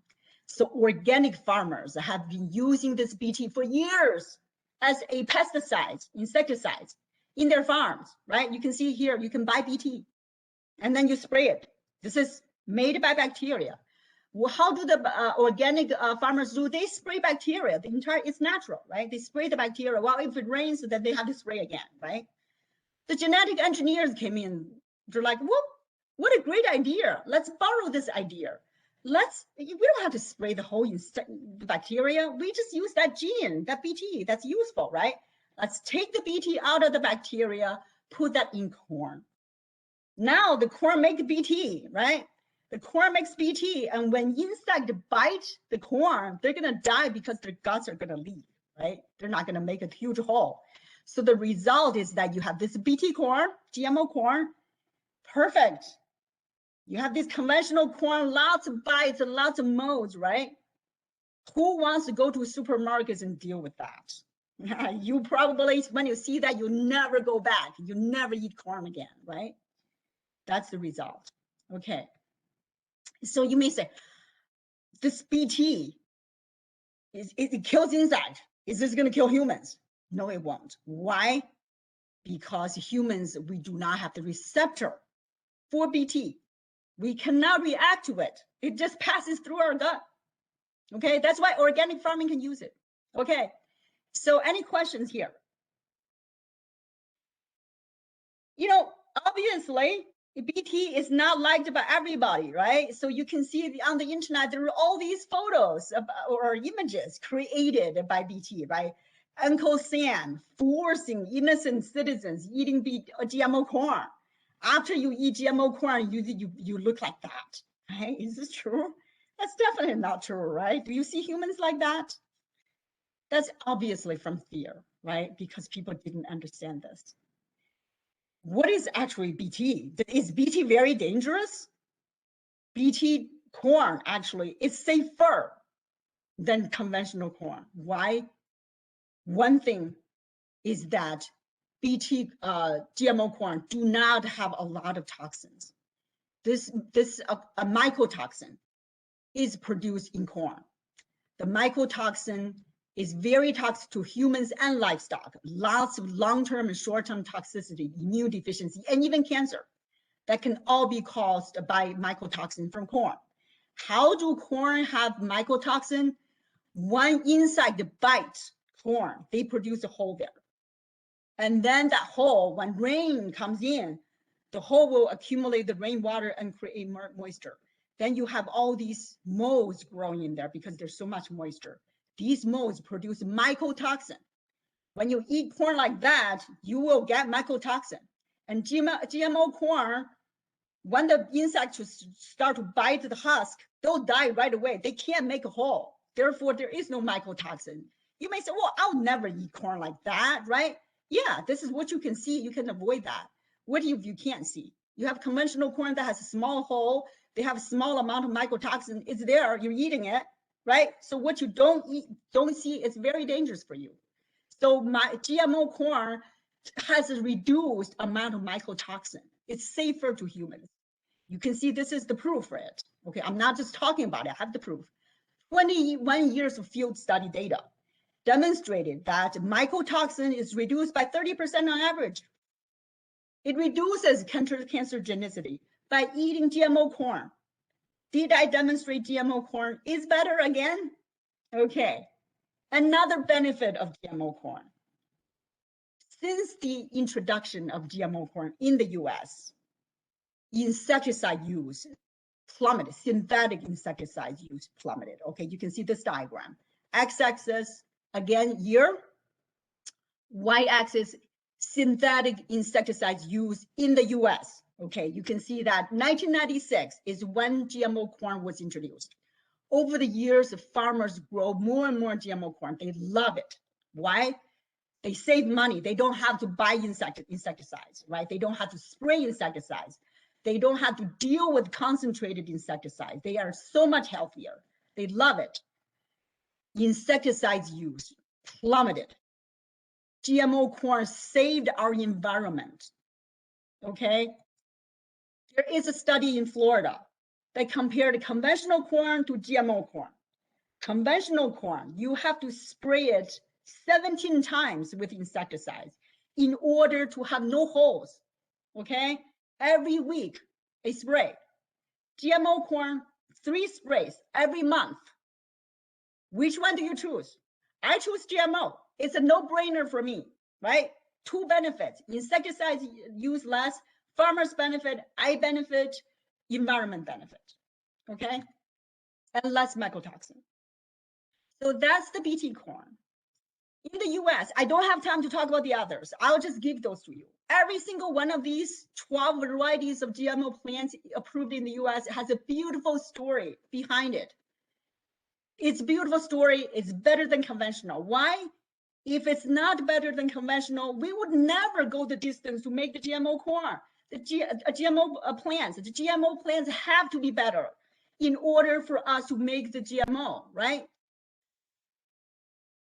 Speaker 1: So organic farmers have been using this BT for years as a pesticide, insecticide in their farms, right? You can see here, you can buy BT and then you spray it. This is made by bacteria. Well, how do the organic farmers do? They spray bacteria. The entire, it's natural, right? They spray the bacteria. Well, if it rains, then they have to spray again, right? The genetic engineers came in. They're like, well, what a great idea. Let's borrow this idea. We don't have to spray the whole bacteria. We just use that gene, that BT, that's useful, right? Let's take the BT out of the bacteria, put that in corn. Now the corn makes BT, right? The corn makes BT, and when insects bite the corn, they're gonna die because their guts are gonna leak, right? They're not gonna make a huge hole. So the result is that you have this BT corn, GMO corn, perfect. You have this conventional corn, lots of bites and lots of molds, right? Who wants to go to supermarkets and deal with that? You probably, when you see that, you never go back. You never eat corn again, right? That's the result. Okay. So you may say, this BT, it kills insects. Is this going to kill humans? No, it won't. Why? Because humans, we do not have the receptor for BT. We cannot react to it. It just passes through our gut. Okay, that's why organic farming can use it. Okay, so any questions here? You know, obviously, BT is not liked by everybody, right? So you can see on the internet, there are all these photos or images created by BT, right? Uncle Sam forcing innocent citizens eating GMO corn. After you eat GMO corn, you look like that, right? Is this true? That's definitely not true, right? Do you see humans like that? That's obviously from fear, right? Because people didn't understand this. What is actually BT? Is BT very dangerous? BT corn actually is safer than conventional corn. Why? One thing is that BT GMO corn do not have a lot of toxins. This a mycotoxin is produced in corn. The mycotoxin is very toxic to humans and livestock. Lots of long-term and short-term toxicity, immune deficiency, and even cancer. That can all be caused by mycotoxin from corn. How do corn have mycotoxin? One insect bites corn, they produce a hole there. And then that hole, when rain comes in, the hole will accumulate the rainwater and create more moisture. Then you have all these molds growing in there because there's so much moisture. These molds produce mycotoxin. When you eat corn like that, you will get mycotoxin. And GMO corn, when the insects start to bite the husk, they'll die right away. They can't make a hole. Therefore, there is no mycotoxin. You may say, well, I'll never eat corn like that, right? Yeah, this is what you can see. You can avoid that. What if you can't see? You have conventional corn that has a small hole. They have a small amount of mycotoxin. It's there. You're eating it, right? So what you don't see is very dangerous for you. So my GMO corn has a reduced amount of mycotoxin. It's safer to humans. You can see this is the proof for it. Okay, I'm not just talking about it. I have the proof. 21 years of field study data demonstrated that mycotoxin is reduced by 30% on average. It reduces cancerogenicity by eating GMO corn. Did I demonstrate GMO corn is better again? Okay, another benefit of GMO corn. Since the introduction of GMO corn in the US, insecticide use plummeted, synthetic insecticide use plummeted. Okay, you can see this diagram. X-axis, again, year. Y-axis, synthetic insecticides used in the US. Okay, you can see that 1996 is when GMO corn was introduced. Over the years, the farmers grow more and more GMO corn. They love it. Why? They save money. They don't have to buy insecticides, right? They don't have to spray insecticides. They don't have to deal with concentrated insecticides. They are so much healthier. They love it. Insecticides use plummeted. GMO corn saved our environment. Okay. There is a study in Florida that compared conventional corn to GMO corn. Conventional corn, you have to spray it 17 times with insecticides in order to have no holes. Okay. Every week, a spray. GMO corn, 3 sprays every month. Which one do you choose? I choose GMO. It's a no-brainer for me, right? 2 benefits. Insecticides use less, farmers benefit, I benefit, environment benefit, okay? And less mycotoxin. So that's the BT corn. In the US, I don't have time to talk about the others. I'll just give those to you. Every single one of these 12 varieties of GMO plants approved in the US has a beautiful story behind it. It's a beautiful story. It's better than conventional. Why? If it's not better than conventional, we would never go the distance to make the GMO corn, the GMO plants. The GMO plants have to be better in order for us to make the GMO, right?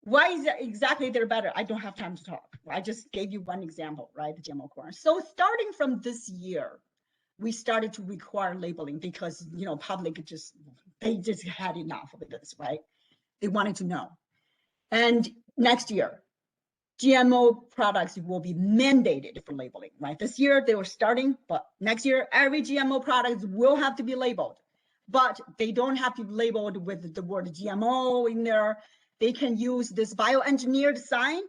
Speaker 1: Why is that exactly they're better? I don't have time to talk. I just gave you one example, right? The GMO corn. So starting from this year, we started to require labeling because, you know, public they just had enough of this, right? They wanted to know. And next year, GMO products will be mandated for labeling, right? This year they were starting, but next year, every GMO product will have to be labeled, but they don't have to be labeled with the word GMO in there. They can use this bioengineered sign.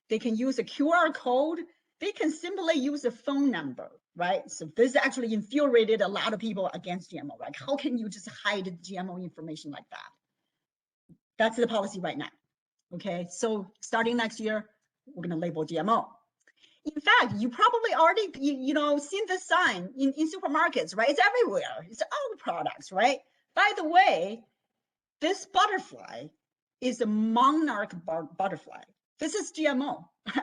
Speaker 1: They can use a QR code. They can simply use a phone number, right? So this actually infuriated a lot of people against GMO, right? How can you just hide GMO information like that? That's the policy right now. Okay, so starting next year, we're gonna label GMO. In fact, you probably already, you know, seen this sign in supermarkets, right? It's everywhere. It's all products, right? By the way, this butterfly is a monarch butterfly. This is GMO,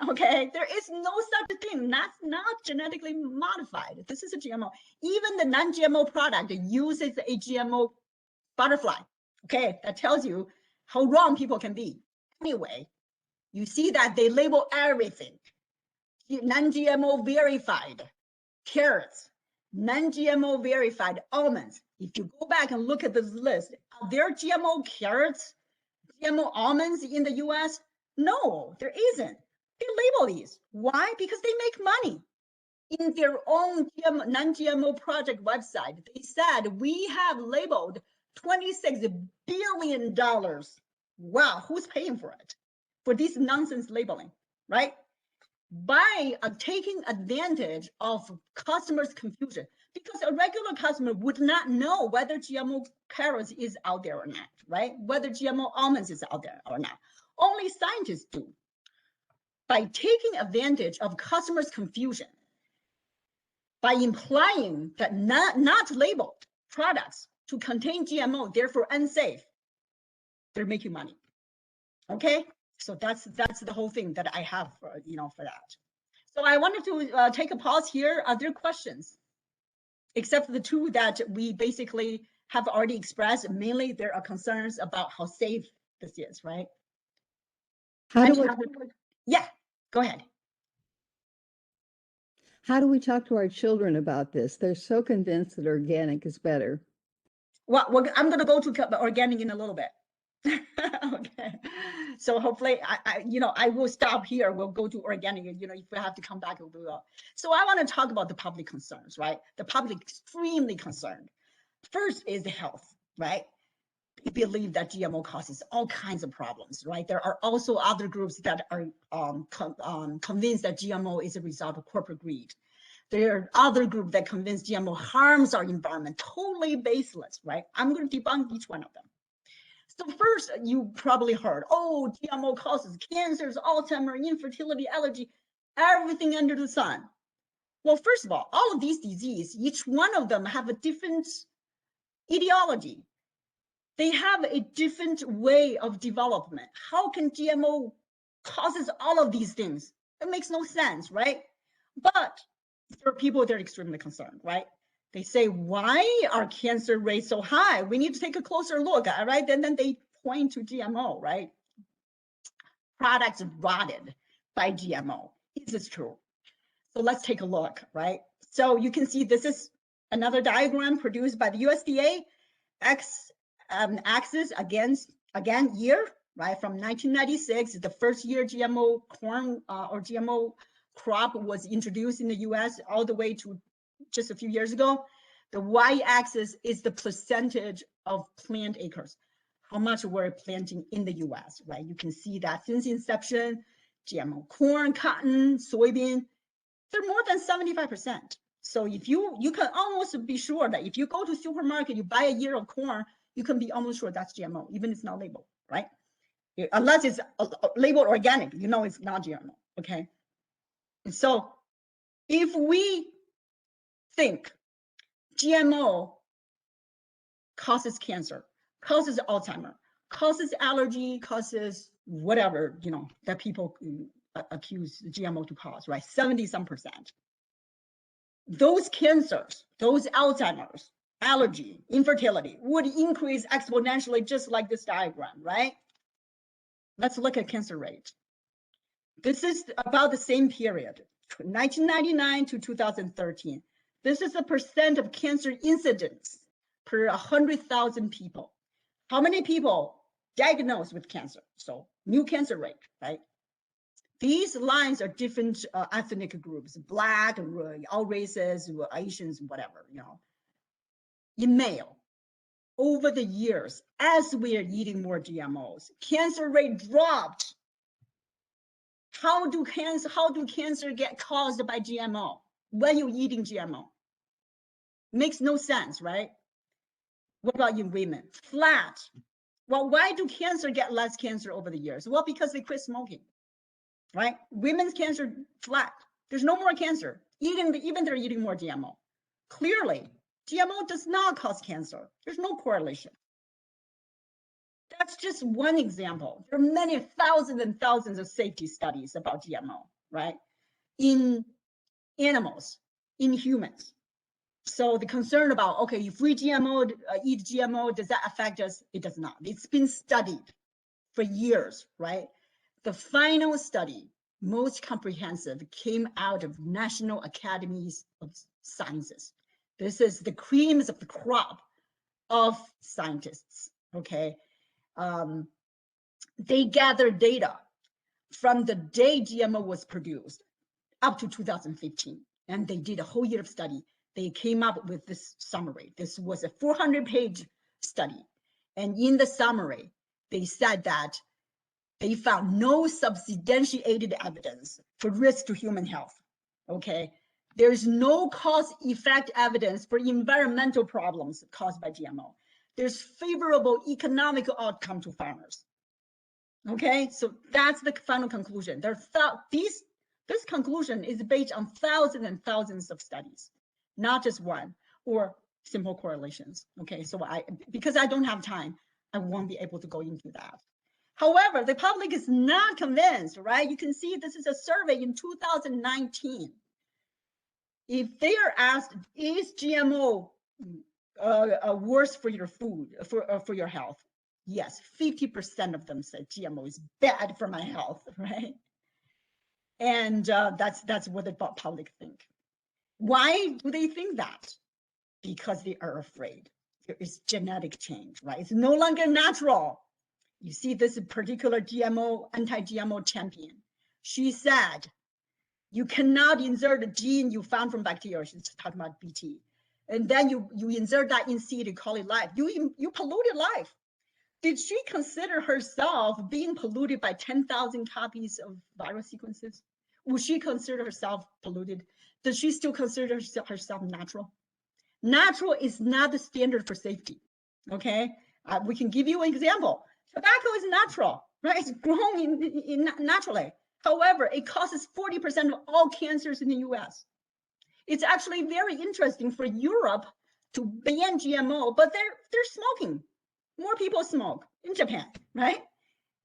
Speaker 1: okay? There is no such thing. That's not genetically modified. This is a GMO. Even the non-GMO product uses a GMO butterfly, okay? That tells you how wrong people can be. Anyway, you see that they label everything. Non-GMO verified carrots, non-GMO verified almonds. If you go back and look at this list, are there GMO carrots, GMO almonds in the US? No, there isn't. They label these. Why? Because they make money. In their own non-GMO project website, they said, we have labeled $26 billion. Wow, who's paying for it? For this nonsense labeling, right? By taking advantage of customers' confusion, because a regular customer would not know whether GMO carrots is out there or not, right? Whether GMO almonds is out there or not. Only scientists do. By taking advantage of customers' confusion, by implying that not labeled products to contain GMO, therefore unsafe, they're making money. Okay, so that's the whole thing that I have for, for that. So I wanted to take a pause here. Are there questions? Except for the 2 that we basically have already expressed. Mainly there are concerns about how safe this is, right? Yeah, go ahead.
Speaker 3: How do we talk to our children about this? They're so convinced that organic is better.
Speaker 1: Well, I'm going to go to organic in a little bit. Okay, so hopefully I will stop here. We'll go to organic. If we have to come back, we will. So I want to talk about the public concerns, right? The public extremely concerned. First is the health, right? They believe that GMO causes all kinds of problems, right? There are also other groups that are convinced that GMO is a result of corporate greed. There are other groups that convince GMO harms our environment, totally baseless, right? I'm going to debunk each one of them. So first, you probably heard, oh, GMO causes cancers, Alzheimer's, infertility, allergy, everything under the sun. Well, first of all of these diseases, each one of them have a different etiology. They have a different way of development. How can GMO causes all of these things. It makes no sense, right? But there are people that are extremely concerned, right? They say, why are cancer rates so high? We need to take a closer look, all right? And then they point to GMO, right? Products rotted by GMO. Is this true? So let's take a look, right? So you can see this is another diagram produced by the USDA. Axis again year, right? From 1996, the first year GMO corn or GMO crop was introduced in the US all the way to just a few years ago. The y-axis is the percentage of plant acres, how much we're planting in the US, right? You can see that since inception, GMO corn, cotton, soybean, they're more than 75%. So if you can almost be sure that if you go to supermarket, you buy a year of corn, you can be almost sure that's GMO, even if it's not labeled, right? Unless it's labeled organic, you know it's not GMO, okay? And so if we think GMO causes cancer, causes Alzheimer, causes allergy, causes whatever, you know, that people accuse GMO to cause, right? 70-some%. Those cancers, those Alzheimer's, allergy, infertility would increase exponentially, just like this diagram, right? Let's look at cancer rate. This is about the same period, 1999 to 2013. This is the percent of cancer incidence per 100,000 people. How many people diagnosed with cancer? So new cancer rate, right? These lines are different ethnic groups, Black, all races, Asians, whatever, you know. In male, over the years, as we are eating more GMOs, cancer rate dropped. How do cancer get caused by GMO when you're eating GMO? Makes no sense, right? What about in women? Flat. Well, why do cancer get less cancer over the years? Well, because they quit smoking, right? Women's cancer flat. There's no more cancer, even they're eating more GMO. Clearly, GMO does not cause cancer. There's no correlation. That's just one example. There are many thousands and thousands of safety studies about GMO, right? In animals, in humans. So the concern about, okay, if we eat GMO, does that affect us? It does not. It's been studied for years, right? The final study, most comprehensive, came out of National Academies of Sciences. This is the creams of the crop of scientists, okay? They gathered data from the day GMO was produced up to 2015, and they did a whole year of study. They came up with this summary. This was a 400-page study. And in the summary, they said that they found no substantiated evidence for risk to human health, okay? There's no cause-effect evidence for environmental problems caused by GMO. There's favorable economic outcome to farmers, okay? So that's the final conclusion. This conclusion is based on thousands and thousands of studies, not just one or simple correlations, okay? So because I don't have time, I won't be able to go into that. However, the public is not convinced, right? You can see this is a survey in 2019. If they are asked, is GMO worse for your food, for your health? Yes, 50% of them said GMO is bad for my health, right? And that's what the public think. Why do they think that? Because they are afraid. There is genetic change, right? It's no longer natural. You see this particular GMO, anti-GMO champion. She said, you cannot insert a gene you found from bacteria. She's talking about BT. And then you insert that in seed and call it life. You polluted life. Did she consider herself being polluted by 10,000 copies of viral sequences? Would she consider herself polluted? Does she still consider herself natural? Natural is not the standard for safety, okay? We can give you an example. Tobacco is natural, right? It's grown naturally. However, it causes 40% of all cancers in the US. It's actually very interesting for Europe to ban GMO, but they're smoking. More people smoke in Japan, right?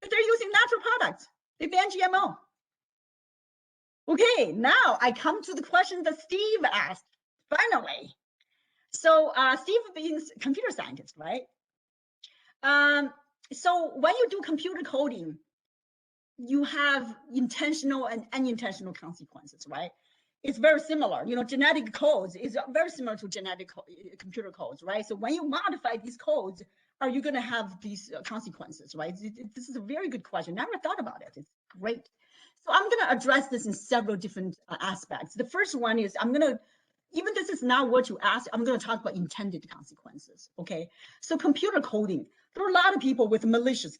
Speaker 1: But they're using natural products. They banned GMO. Okay, now I come to the question that Steve asked, finally. So Steve being a computer scientist, right? So when you do computer coding, you have intentional and unintentional consequences, right? It's very similar. You know, genetic codes is very similar to computer codes, right? So when you modify these codes, are you going to have these consequences, right? This is a very good question. Never thought about it. It's great. So I'm going to address this in several different aspects. The first one is even this is not what you asked, I'm going to talk about intended consequences, okay? So computer coding, there are a lot of people with malicious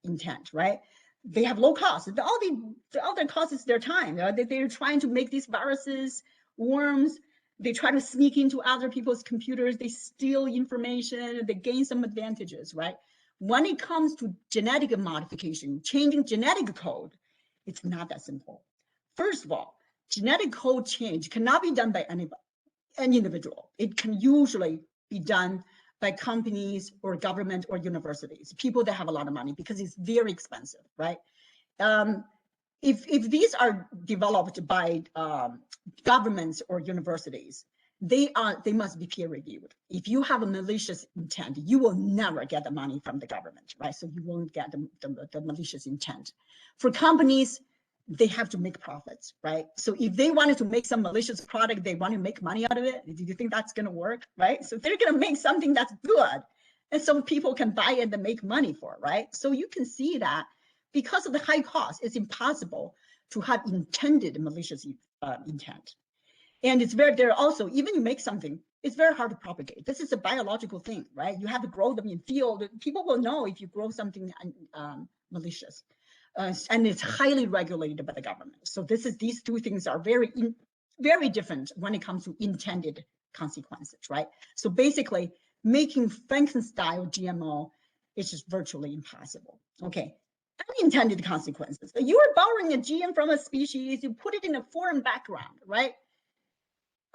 Speaker 1: intent, right? They have low cost. All their cost is their time. They're trying to make these viruses, worms. They try to sneak into other people's computers. They steal information. They gain some advantages, right? When it comes to genetic modification, changing genetic code, it's not that simple. First of all, genetic code change cannot be done by any individual. It can usually be done by companies or government or universities, people that have a lot of money, because it's very expensive, right? If these are developed by governments or universities, they must be peer reviewed. If you have a malicious intent, you will never get the money from the government, right? So you won't get the malicious intent. For companies, they have to make profits, right? So if they wanted to make some malicious product, they want to make money out of it. Do you think that's going to work, right? So they're going to make something that's good, and so people can buy it and make money for it, right? So you can see that because of the high cost, it's impossible to have intended malicious intent. And it's there also, even you make something, it's very hard to propagate. This is a biological thing, right? You have to grow them in field. People will know if you grow something malicious. And it's highly regulated by the government. So these two things are very different when it comes to intended consequences, right? So basically, making Frankenstein GMO is just virtually impossible. Okay, unintended consequences. You are borrowing a gene from a species, you put it in a foreign background, right?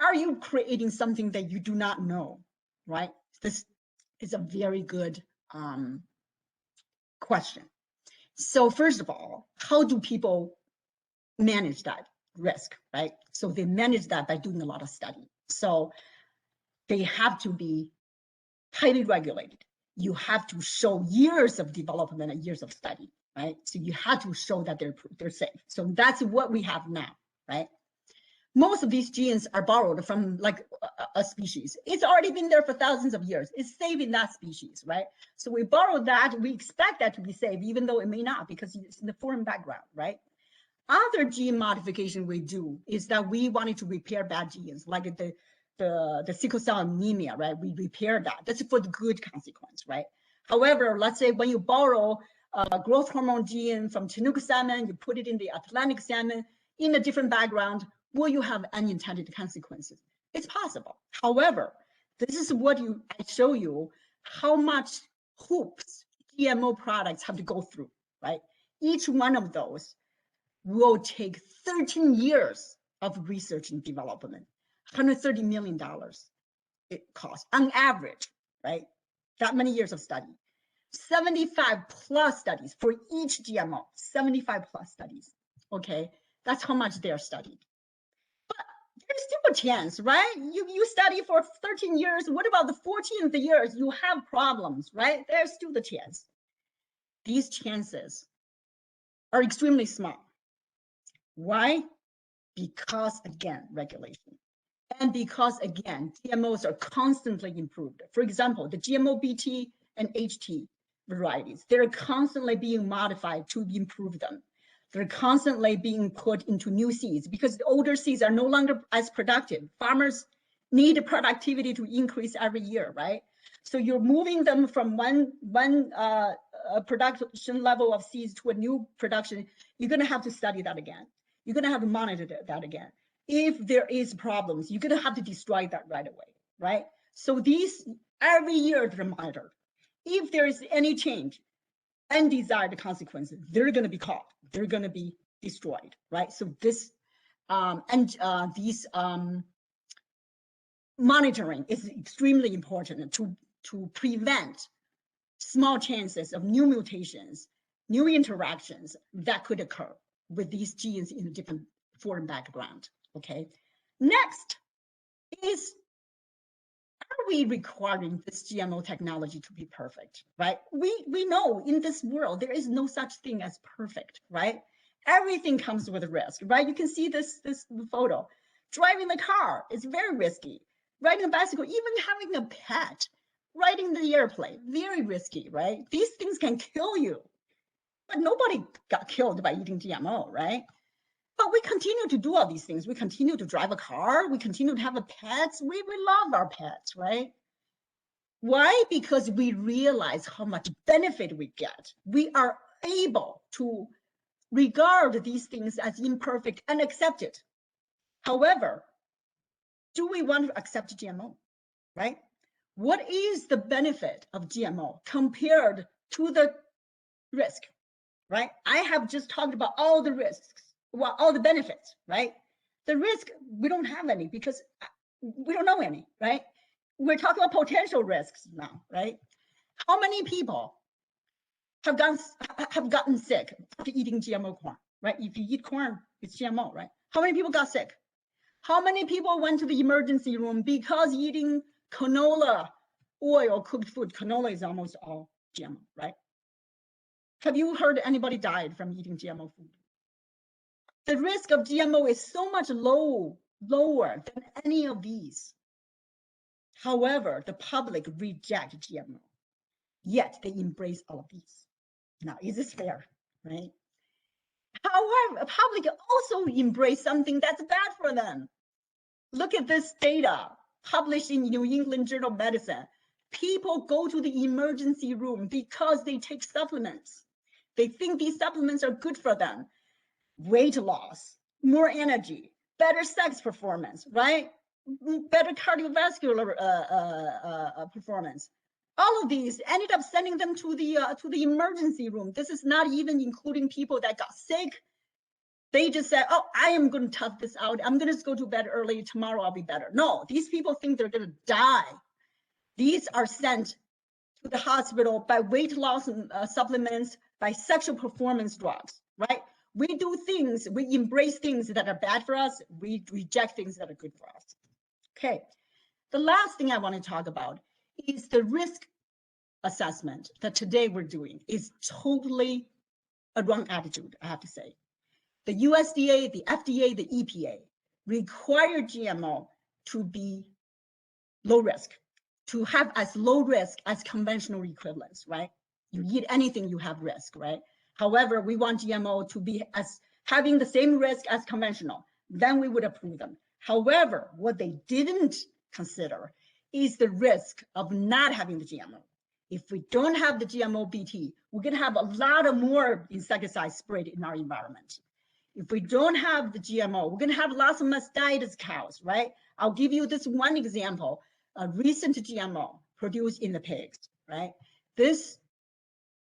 Speaker 1: Are you creating something that you do not know, right? This is a very good question. So first of all, how do people manage that risk, right? So they manage that by doing a lot of study. So they have to be highly regulated. You have to show years of development and years of study, right? So you have to show that they're safe. So that's what we have now, right? Most of these genes are borrowed from like a species. It's already been there for thousands of years. It's safe in that species, right? So we borrow that, we expect that to be safe, even though it may not, because it's in the foreign background, right? Other gene modification we do is that we wanted to repair bad genes, like the sickle cell anemia, right? We repair that. That's for the good consequence, right? However, let's say when you borrow a growth hormone gene from Chinook salmon, you put it in the Atlantic salmon in a different background, will you have unintended consequences? It's possible. However, this is what I show you how much hoops GMO products have to go through, right? Each one of those will take 13 years of research and development, $130 million it costs on average, right? That many years of study. 75 plus studies for each GMO, 75 plus studies, okay? That's how much they're studied. There's still a chance, right? You study for 13 years. What about the 14th years? You have problems, right? There's still the chance. These chances are extremely small. Why? Because, again, regulation. And because, again, GMOs are constantly improved. For example, the GMO BT and HT varieties, they're constantly being modified to improve them. They're constantly being put into new seeds because the older seeds are no longer as productive. Farmers need productivity to increase every year, right? So you're moving them from one production level of seeds to a new production. You're going to have to study that again. You're going to have to monitor that again. If there is problems, you're going to have to destroy that right away, right? So these every year they're monitored. If there is any change, undesired consequences, they're going to be caught. They're going to be destroyed, right? So this these monitoring is extremely important to prevent small chances of new mutations new interactions that could occur with these genes in a different foreign background, okay? Next is, are we requiring this GMO technology to be perfect, right? We know in this world, there is no such thing as perfect, right? Everything comes with a risk, right? You can see this photo. Driving the car is very risky. Riding a bicycle, even having a pet, riding the airplane, very risky, right? These things can kill you. But nobody got killed by eating GMO, right? But we continue to do all these things. We continue to drive a car. We continue to have a pets. We love our pets, right? Why? Because we realize how much benefit we get. We are able to regard these things as imperfect and accept it. However, do we want to accept GMO, right? What is the benefit of GMO compared to the risk, right? I have just talked about all the risks, well, all the benefits, right? The risk, we don't have any because we don't know any, right? We're talking about potential risks now, right? How many people have gotten sick after eating GMO corn, right? If you eat corn, it's GMO, right? How many people got sick? How many people went to the emergency room because eating canola oil, cooked food? Canola is almost all GMO, right? Have you heard anybody died from eating GMO food? The risk of GMO is so much lower than any of these. However, the public reject GMO, yet they embrace all of these. Now, is this fair, right? However, the public also embrace something that's bad for them. Look at this data published in New England Journal of Medicine. People go to the emergency room because they take supplements. They think these supplements are good for them. Weight loss, more energy, better sex performance, right? Better cardiovascular performance. All of these ended up sending them to the emergency room. This is not even including people that got sick. They just said, oh, I am going to tough this out. I'm going to just go to bed early. Tomorrow I'll be better. No, these people think they're going to die. These are sent to the hospital by weight loss supplements, by sexual performance drugs, right? We do things, we embrace things that are bad for us. We reject things that are good for us. Okay, the last thing I want to talk about is the risk assessment that today we're doing is totally a wrong attitude, I have to say. The USDA, the FDA, the EPA require GMO to be low risk, to have as low risk as conventional equivalents, right? You eat anything, you have risk, right? However, we want GMO to be as having the same risk as conventional, then we would approve them. However, what they didn't consider is the risk of not having the GMO. If we don't have the GMO BT, we're gonna have a lot of more insecticides sprayed in our environment. If we don't have the GMO, we're gonna have lots of mastitis cows, right? I'll give you this one example, a recent GMO produced in the pigs, right? This,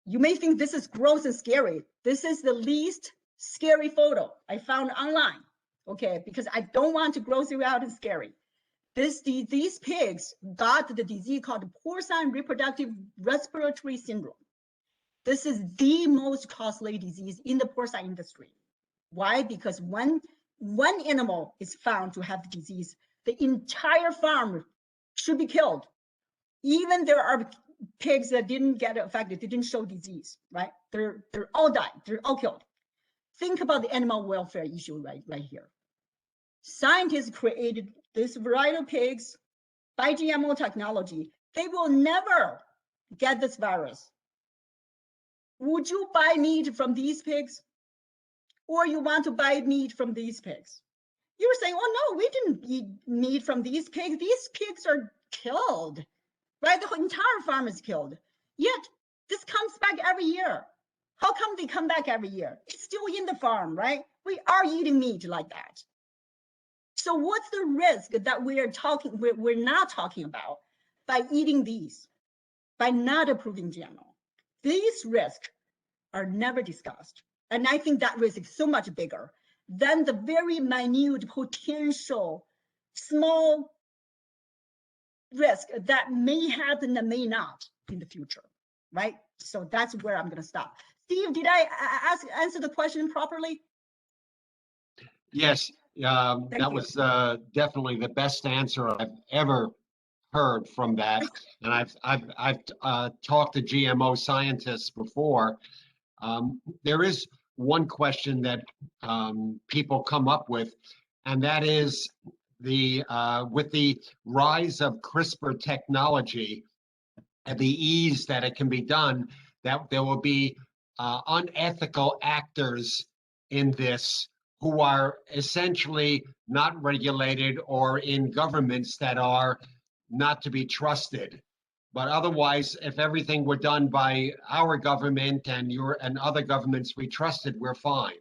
Speaker 1: you may think this is gross and scary. This is the least scary photo I found online, okay? Because I don't want to gross you out and scary. These pigs got the disease called porcine reproductive respiratory syndrome. This is the most costly disease in the porcine industry. Why? Because when one animal is found to have the disease, the entire farm should be killed. Even there are pigs that didn't get affected, didn't show disease, right? They're all died, they're all killed. Think about the animal welfare issue right here. Scientists created this variety of pigs by GMO technology. They will never get this virus. Would you buy meat from these pigs? Or you want to buy meat from these pigs? You're saying, oh no, we didn't eat meat from these pigs. These pigs are killed, right? The entire farm is killed. Yet this comes back every year. How come they come back every year? It's still in the farm, right? We are eating meat like that. So what's the risk that we're not talking about by eating these, by not approving GMO? These risks are never discussed. And I think that risk is so much bigger than the very minute potential small risk that may happen and may not in the future. right? So that's where I'm going to stop. Steve, did I answer the question properly?
Speaker 4: Yes,
Speaker 1: Thank
Speaker 4: that
Speaker 1: you.
Speaker 4: was definitely the best answer I've ever heard from that. And I've talked to GMO scientists before. There is one question that people come up with, and that is with the rise of CRISPR technology and the ease that it can be done, that there will be unethical actors in this who are essentially not regulated or in governments that are not to be trusted. But otherwise, if everything were done by our government and other governments we trusted, we're fine.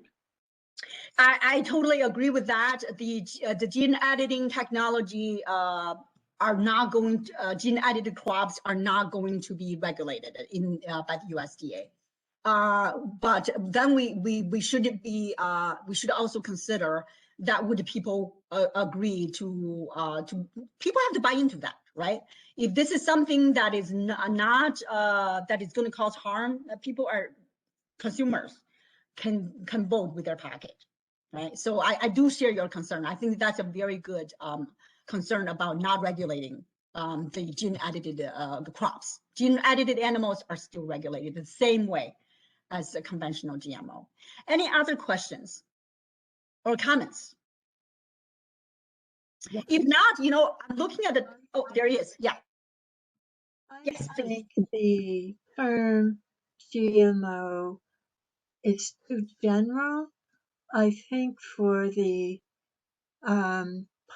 Speaker 1: I totally agree with that. The gene editing technology are not going to, gene edited crops are not going to be regulated in by the USDA. But then we should be we should also consider that would people agree to people have to buy into that, right? If this is something that is not that is going to cause harm, people are consumers can vote with their pocket, right? So I do share your concern. I think that's a very good concern about not regulating the gene edited the crops. Gene edited animals are still regulated the same way as a conventional GMO. Any other questions or comments? If not, you know, I'm looking at the, oh, there he is. Yeah. Yes,
Speaker 6: I think the term GMO is too general. I think for the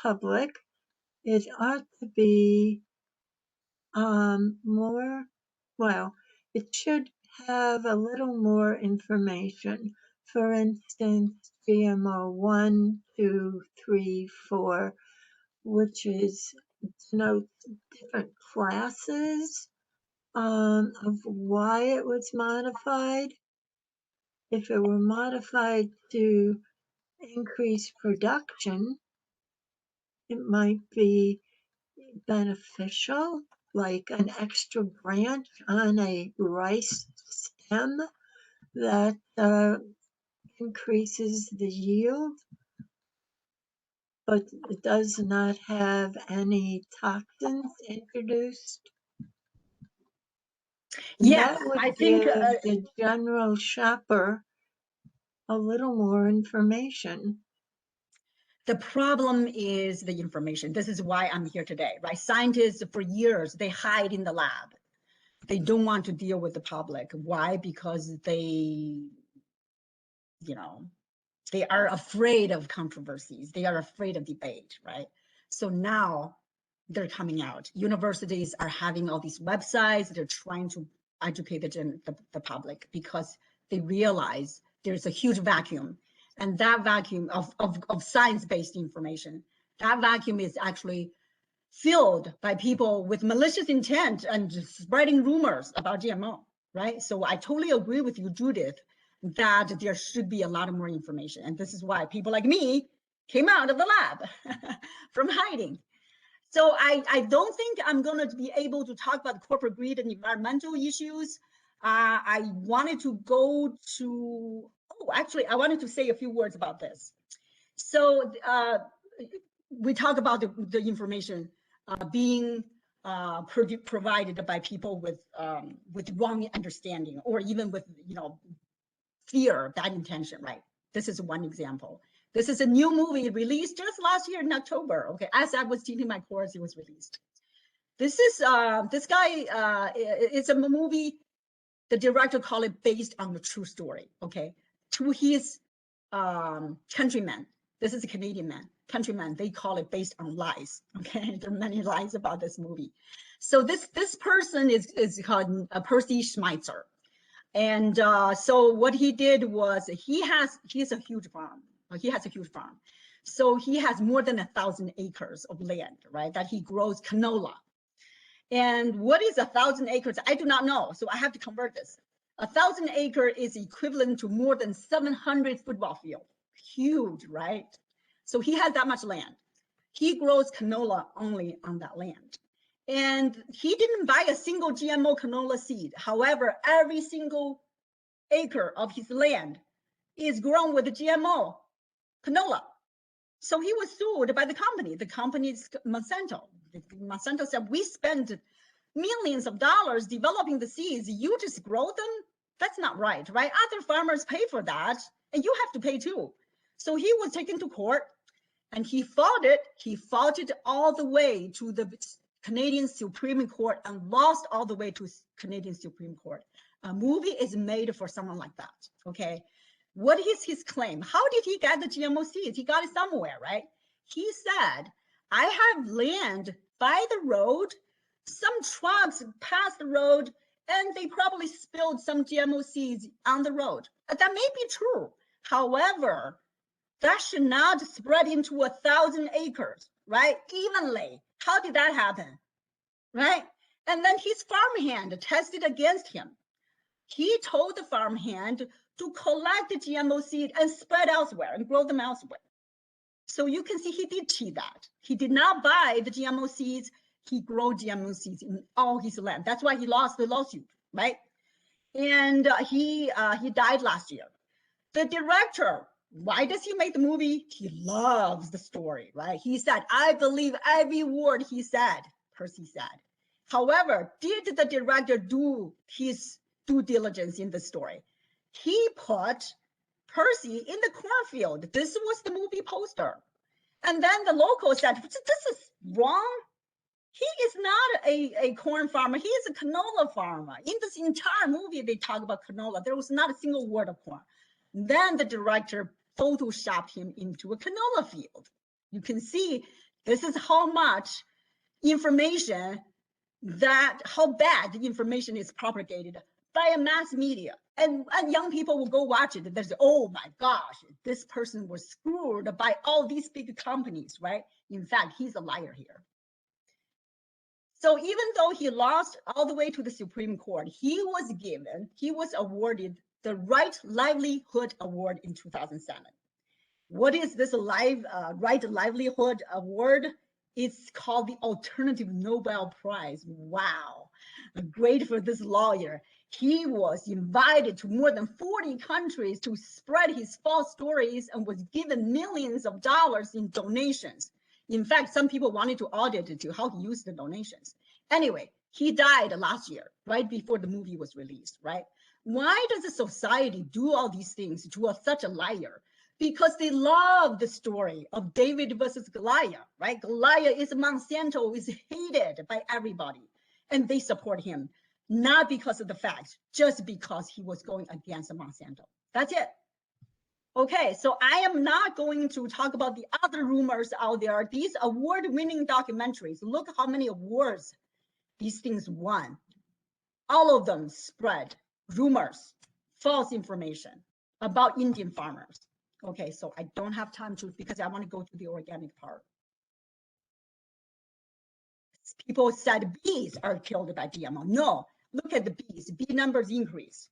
Speaker 6: public, it ought to be more, well, it should have a little more information. For instance, GMO 1, 2, 3, 4, which is denotes different classes of why it was modified. If it were modified to increase production, it might be beneficial, like an extra branch on a rice stem that increases the yield, but it does not have any toxins introduced.
Speaker 1: Yes,
Speaker 6: That would
Speaker 1: I think
Speaker 6: give the general shopper a little more information.
Speaker 1: the problem is the information. This is why I'm here today, right? Scientists for years, they hide in the lab. They don't want to deal with the public. Why? Because they, you know, they are afraid of controversies. They are afraid of debate, right? So now they're coming out. Universities are having all these websites. They're trying to educate the public because they realize there's a huge vacuum. And that vacuum of science-based information, that vacuum is actually filled by people with malicious intent and spreading rumors about GMO, right? So I totally agree with you, Judith, that there should be a lot more information. And this is why people like me came out of the lab from hiding. So I don't think I'm going to be able to talk about corporate greed and environmental issues. I wanted to go to, oh, actually, I wanted to say a few words about this. So we talk about the information being provided by people with wrong understanding or even with, you know, fear, bad intention, right? This is one example. This is a new movie released just last year in October. Okay, as I was teaching my course, it was released. This is this guy. It's a movie. The director called it based on the true story. Okay, to his countrymen. This is a Canadian man, countryman. They call it based on lies. Okay, there are many lies about this movie. So this person is called Percy Schmeitzer. And so what he did was he has a huge farm. He has a huge farm. So he has more than 1,000 acres of land, right? That he grows canola. And what is 1,000 acres? I do not know. So I have to convert this. 1,000 acre is equivalent to more than 700 football field. Huge, right? So he has that much land. He grows canola only on that land. And he didn't buy a single GMO canola seed. However, every single acre of his land is grown with GMO canola. So he was sued by the company. The company is Monsanto. Monsanto said, we spent millions of dollars developing the seeds. You just grow them? That's not right, right? Other farmers pay for that, and you have to pay too. So he was taken to court, and he fought it. He fought it all the way to the Canadian Supreme Court and lost all the way to Canadian Supreme Court. A movie is made for someone like that, okay? What is his claim? How did he get the GMO seeds? He got it somewhere, right? He said, I have land by the road. Some trucks passed the road and they probably spilled some GMO seeds on the road. That may be true. However, that should not spread into 1,000 acres, right? Evenly. How did that happen, right? And then his farmhand tested against him. He told the farmhand to collect the GMO seed and spread elsewhere and grow them elsewhere. So you can see he did cheat that. He did not buy the GMO seeds. He grew GMO seeds in all his land. That's why he lost the lawsuit, right? And he died last year. The director, why does he make the movie? He loves the story, right? He said, I believe every word he said, Percy said. However, did the director do his due diligence in the story? He put Percy in the cornfield. This was the movie poster. And then the local said, this is wrong. He is not a corn farmer. He is a canola farmer. In this entire movie, they talk about canola. There was not a single word of corn. Then the director photoshopped him into a canola field. You can see this is how much information how bad the information is propagated by a mass media. And young people will go watch it. There's, oh my gosh, this person was screwed by all these big companies, right? In fact, he's a liar here. So even though he lost all the way to the Supreme Court, he was awarded the Right Livelihood Award in 2007. What is this Right Livelihood Award? It's called the Alternative Nobel Prize. Wow, great for this lawyer. He was invited to more than 40 countries to spread his false stories and was given millions of dollars in donations. In fact, some people wanted to audit to how he used the donations. Anyway, he died last year, right before the movie was released, right? Why does the society do all these things to such a liar? Because they love the story of David versus Goliath, right? Goliath is Monsanto, is hated by everybody, and they support him, not because of the facts, just because he was going against Monsanto. That's it. Okay, so I am not going to talk about the other rumors out there. These award-winning documentaries, look how many awards these things won. All of them spread rumors, false information about Indian farmers. Okay, so I don't have time to, because I want to go to the organic part. People said bees are killed by GMO. No, look at the bees. Bee numbers increase.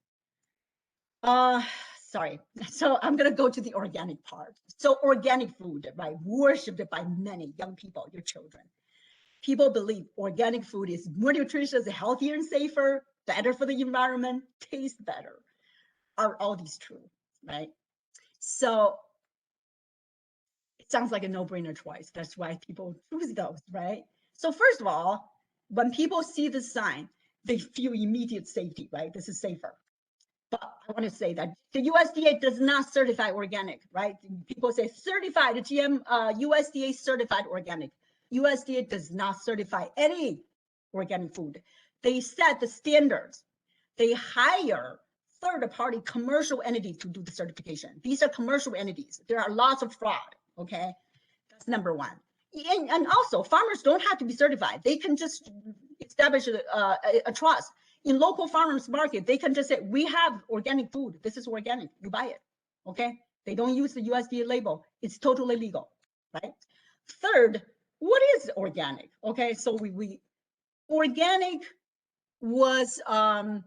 Speaker 1: Sorry. So I'm going to go to the organic part. So organic food, right? Worshipped by many young people, your children. People believe organic food is more nutritious, healthier and safer, better for the environment, tastes better. Are all these true, right? So it sounds like a no-brainer choice. That's why people choose those, right? So first of all, when people see the sign, they feel immediate safety, right? This is safer. But I want to say that the USDA does not certify organic, right? People say certified USDA certified organic. USDA does not certify any organic food. They set the standards. They hire third-party commercial entities to do the certification. These are commercial entities. There are lots of fraud, okay? That's number one. And also, farmers don't have to be certified. They can just establish a trust. In local farmers market, they can just say, we have organic food. This is organic. You buy it, okay? They don't use the USDA label. It's totally legal, right? Third, what is organic? Okay, so organic was, the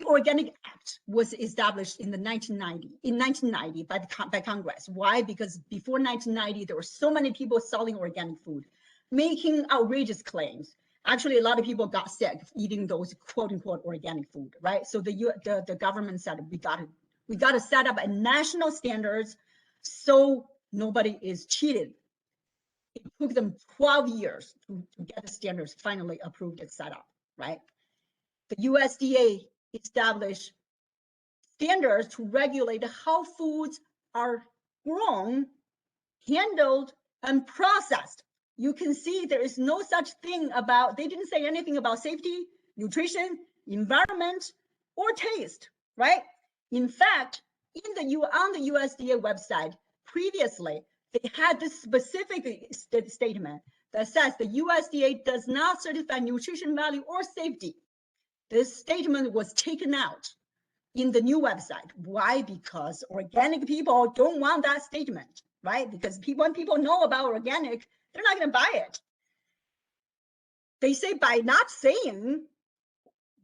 Speaker 1: Organic Act was established in 1990 by Congress. Why? Because before 1990, there were so many people selling organic food, making outrageous claims. Actually, a lot of people got sick eating those quote unquote organic food, right? So the government said we got to set up a national standards so nobody is cheated. It took them 12 years to get the standards finally approved and set up, right? The USDA established standards to regulate how foods are grown, handled, and processed. You can see there is no such thing about, they didn't say anything about safety, nutrition, environment, or taste, right? In fact, on the USDA website, previously, they had this specific statement that says the USDA does not certify nutrition value or safety. This statement was taken out in the new website. Why? Because organic people don't want that statement, right? Because when people know about organic, they're not going to buy it. They say by not saying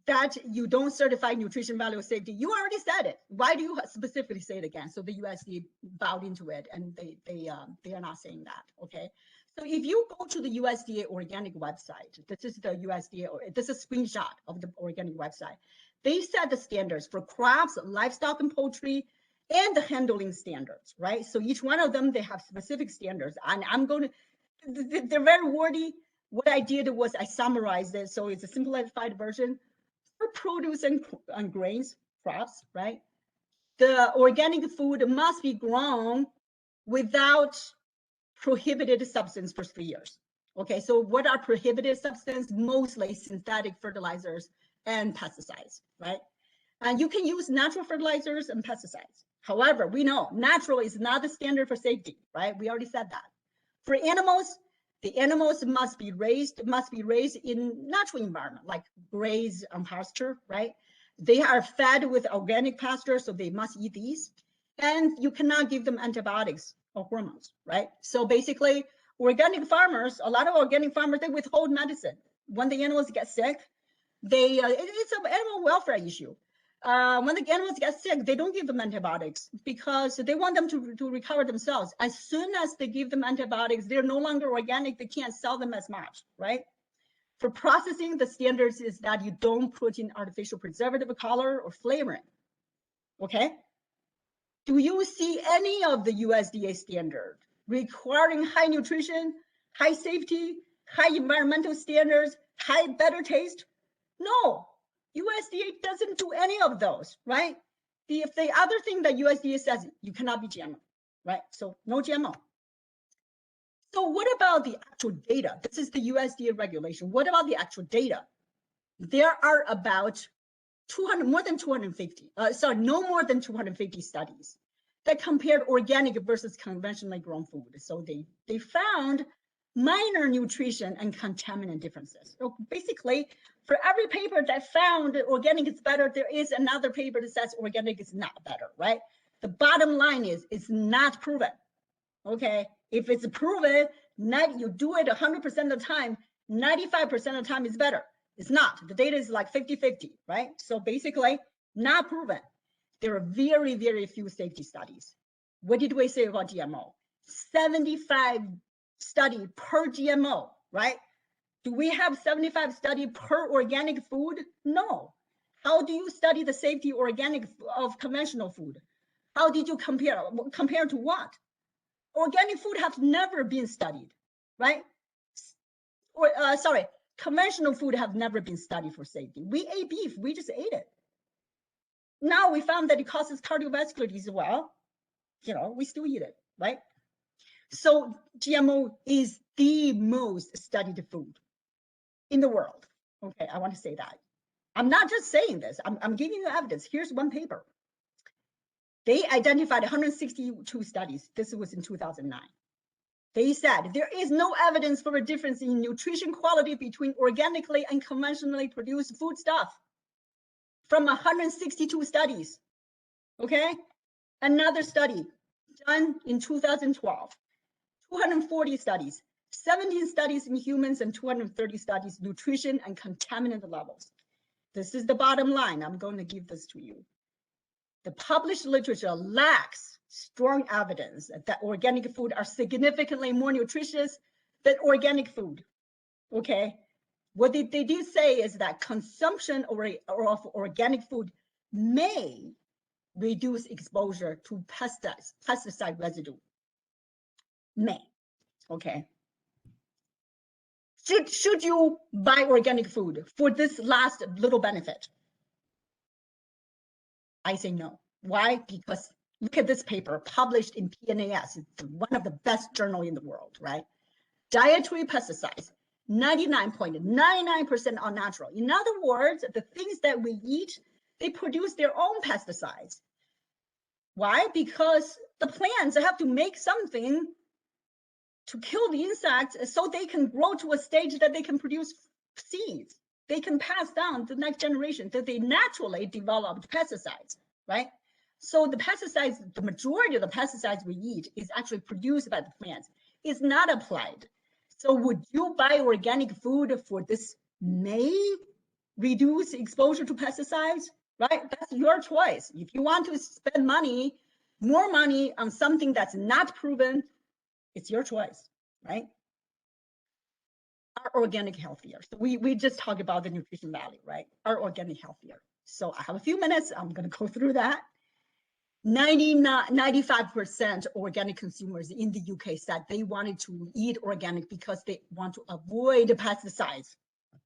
Speaker 1: that you don't certify nutrition value or safety, you already said it. Why do you specifically say it again? So the USDA bowed into it, and they are not saying that. Okay. So if you go to the USDA organic website, this is the USDA, this is a screenshot of the organic website. They set the standards for crops, livestock, and poultry, and the handling standards, right? So each one of them, they have specific standards. And I'm going to, they're very wordy. What I did was I summarized it. So it's a simplified version for produce and grains, crops, right? The organic food must be grown without prohibited substance for 3 years. Okay, so what are prohibited substances? Mostly synthetic fertilizers and pesticides, right? And you can use natural fertilizers and pesticides. However, we know natural is not the standard for safety, right? We already said that. For animals, the animals must be raised in natural environment, like graze on pasture, right? They are fed with organic pasture, so they must eat these. And you cannot give them antibiotics or hormones, right? So basically, organic farmers, a lot of organic farmers, they withhold medicine. When the animals get sick, it's an animal welfare issue. When the animals get sick, they don't give them antibiotics because they want them to recover themselves. As soon as they give them antibiotics, they're no longer organic. They can't sell them as much, right? For processing, the standards is that you don't put in artificial preservative, color, or flavoring, okay? Do you see any of the USDA standard requiring high nutrition, high safety, high environmental standards, better taste? No, USDA doesn't do any of those, right? The other thing that USDA says, you cannot be GMO, right? So no GMO. So what about the actual data? This is the USDA regulation. What about the actual data? There are about no more than 250 studies that compared organic versus conventionally grown food. So they found minor nutrition and contaminant differences. So basically, for every paper that found that organic is better, there is another paper that says organic is not better, right? The bottom line is it's not proven, okay? If it's proven, you do it 100% of the time, 95% of the time is better. It's not. The data is like 50-50, right? So basically, not proven. There are very, very few safety studies. What did we say about GMO? 75 study per GMO, right? Do we have 75 study per organic food? No. How do you study the safety of conventional food? How did you compare? Compare to what? Organic food have never been studied, right? Conventional food have never been studied for safety. We ate beef, we just ate it. Now we found that it causes cardiovascular disease. Well, we still eat it, right? So GMO is the most studied food in the world. Okay, I want to say that. I'm not just saying this, I'm giving you evidence. Here's one paper. They identified 162 studies. This was in 2009. They said there is no evidence for a difference in nutrition quality between organically and conventionally produced foodstuff from 162 studies, okay? Another study done in 2012, 240 studies, 17 studies in humans and 230 studies, nutrition and contaminant levels. This is the bottom line. I'm going to give this to you. The published literature lacks strong evidence that organic food are significantly more nutritious than organic food, okay? What they did say is that consumption of organic food may reduce exposure to pesticide residue. May, okay. Should you buy organic food for this last little benefit? I say no. Why? Because look at this paper published in PNAS. It's one of the best journals in the world, right? Dietary pesticides, 99.99% are natural. In other words, the things that we eat, they produce their own pesticides. Why? Because the plants have to make something to kill the insects so they can grow to a stage that they can produce seeds. They can pass down to the next generation that they naturally developed pesticides, right? So the pesticides, the majority of the pesticides we eat is actually produced by the plants. It's not applied. So would you buy organic food for this may reduce exposure to pesticides, right? That's your choice. If you want to spend money, more money on something that's not proven, it's your choice, right? Are organic healthier? So we just talked about the nutrition value, right? Are organic healthier? So I have a few minutes. I'm going to go through that. 95% organic consumers in the UK said they wanted to eat organic because they want to avoid pesticides.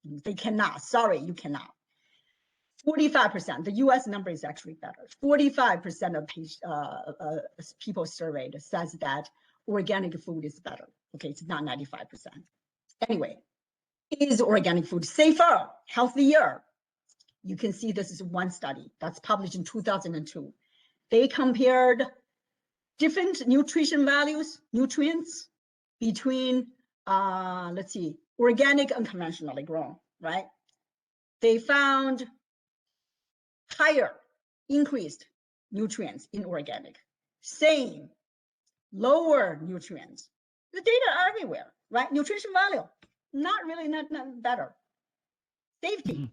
Speaker 1: They cannot. Sorry, you cannot. 45%. The US number is actually better. 45% of people surveyed says that organic food is better. Okay, it's not 95%. Anyway, is organic food safer, healthier? You can see this is one study that's published in 2002. They compared different nutrition values, nutrients between, let's see, organic and conventionally grown, right? They found higher, increased nutrients in organic, same, lower nutrients. The data are everywhere, right? Nutrition value, not really, not better. Safety.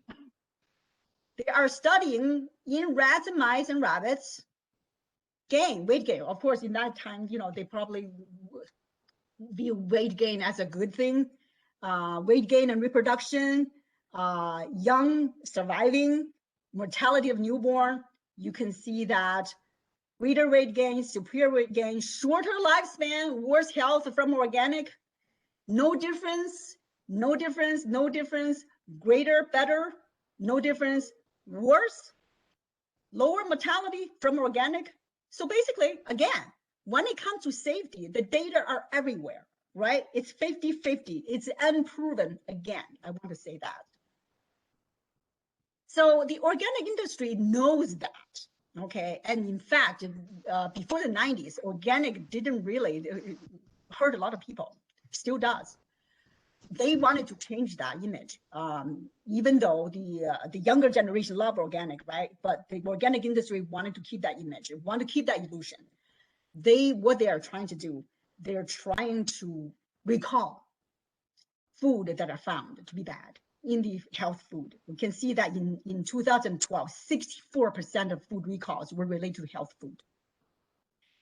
Speaker 1: They are studying in rats and mice and rabbits, weight gain. Of course, in that time, they probably view weight gain as a good thing. Weight gain and reproduction, young surviving, mortality of newborn. You can see that greater weight gain, superior weight gain, shorter lifespan, worse health from organic. No difference, no difference, no difference. Greater, better, no difference. Worse, lower mortality from organic. So basically, again, when it comes to safety, the data are everywhere, right? It's 50-50. It's unproven. Again, I want to say that. So the organic industry knows that, okay? And in fact, before the 90s, organic didn't really hurt a lot of people, still does. They wanted to change that image, even though the younger generation love organic, right? But the organic industry wanted to keep that image, want to keep that illusion. What they are trying to do, they're trying to recall food that are found to be bad in the health food. We can see that in 2012, 64% of food recalls were related to health food.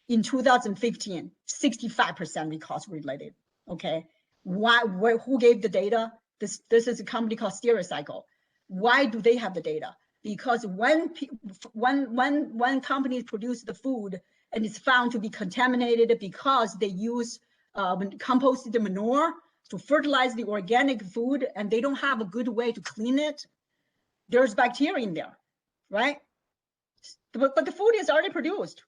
Speaker 1: In 2015, 65% recalls were related, okay? Who gave the data? This is a company called Stericycle. Why do they have the data? Because when companies produce the food and it's found to be contaminated because they use composted manure to fertilize the organic food and they don't have a good way to clean it, there's bacteria in there, right? But the food is already produced.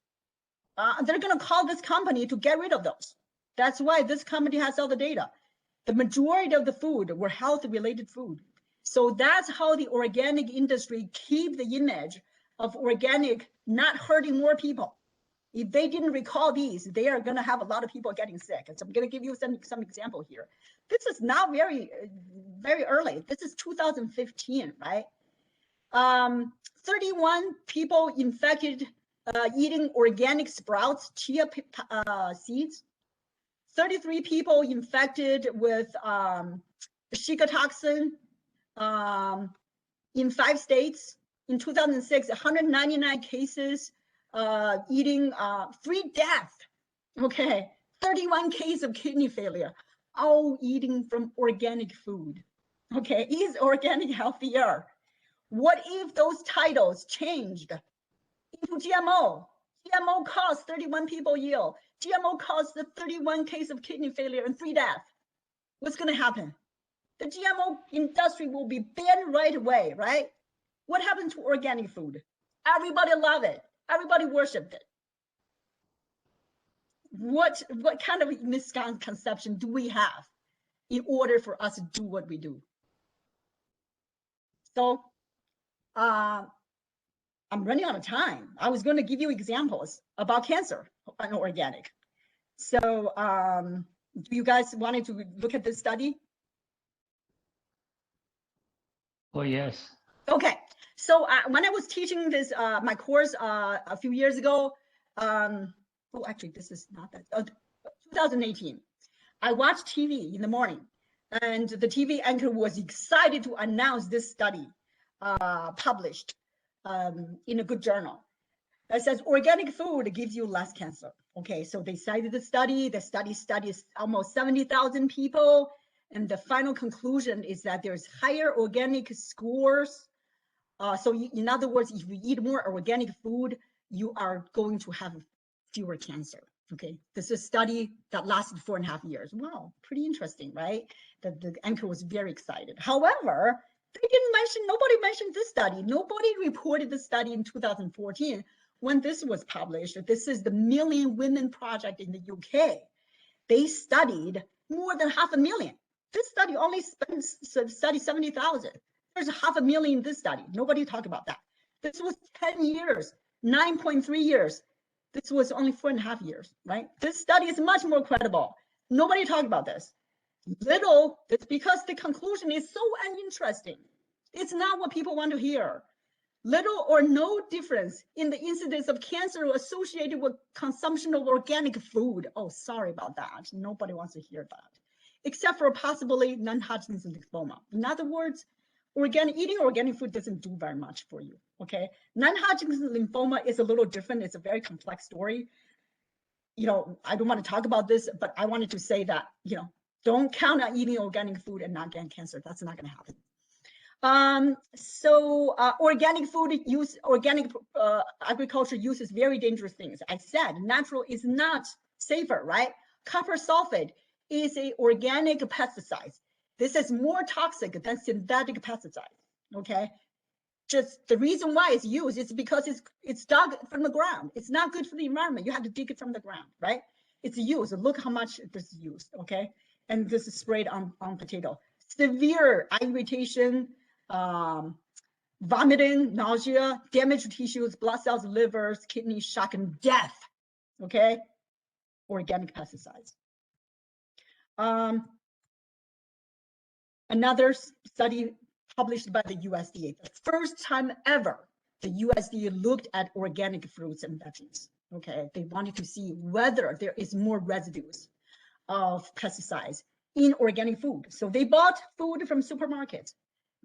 Speaker 1: They're going to call this company to get rid of those. That's why this company has all the data. The majority of the food were health-related food. So that's how the organic industry keep the image of organic not hurting more people. If they didn't recall these, they are going to have a lot of people getting sick. And so I'm going to give you some example here. This is not very early. This is 2015, right? 31 people infected eating organic sprouts, chia seeds. 33 people infected with Shika toxin in 5 states. In 2006, 199 cases eating 3 deaths. Okay, 31 cases of kidney failure, all eating from organic food. Okay, is organic healthier? What if those titles changed into GMO? GMO caused 31 people ill. GMO caused the 31 case of kidney failure and 3 deaths. What's going to happen? The GMO industry will be banned right away, right? What happened to organic food? Everybody loved it. Everybody worshipped it. What kind of misconception do we have in order for us to do what we do? So I'm running out of time. I was going to give you examples about cancer and organic. So do you guys wanted to look at this study?
Speaker 7: Oh, yes.
Speaker 1: Okay, so when I was teaching this my course a few years ago, oh, actually, this is not that. 2018. I watched TV in the morning, and the TV anchor was excited to announce this study published in a good journal. That says organic food gives you less cancer. Okay, so they cited the study. The study studies almost 70,000 people. And the final conclusion is that there's higher organic scores. So in other words, if you eat more organic food, you are going to have fewer cancer. Okay, this is a study that lasted 4.5 years. Wow, pretty interesting, right? The anchor was very excited. However, nobody mentioned this study. Nobody reported the study in 2014 when this was published. This is the Million Women Project in the UK. They studied more than 500,000. This study only studied 70,000. There's 500,000 in this study. Nobody talked about that. This was 10 years, 9.3 years. This was only 4.5 years, right? This study is much more credible. Nobody talked about this. Little, it's because the conclusion is so uninteresting. It's not what people want to hear. Little or no difference in the incidence of cancer associated with consumption of organic food. Oh, sorry about that. Nobody wants to hear that. Except for possibly non-Hodgkin's lymphoma. In other words, eating organic food doesn't do very much for you, okay? Non-Hodgkin's lymphoma is a little different. It's a very complex story. You know, I don't want to talk about this, but I wanted to say that, you know, don't count on eating organic food and not getting cancer. That's not going to happen. Organic food use, organic agriculture uses very dangerous things. I said natural is not safer, right? Copper sulfate is an organic pesticide. This is more toxic than synthetic pesticides, okay? Just the reason why it's used is because it's dug from the ground. It's not good for the environment. You have to dig it from the ground, right? It's used. Look how much this is used, okay? And this is sprayed on potato. Severe eye irritation, vomiting, nausea, damaged tissues, blood cells, livers, kidneys, shock, and death, okay? Organic pesticides. Another study published by the USDA, the first time ever the USDA looked at organic fruits and veggies, okay? They wanted to see whether there is more residues of pesticides in organic food. So they bought food from supermarkets.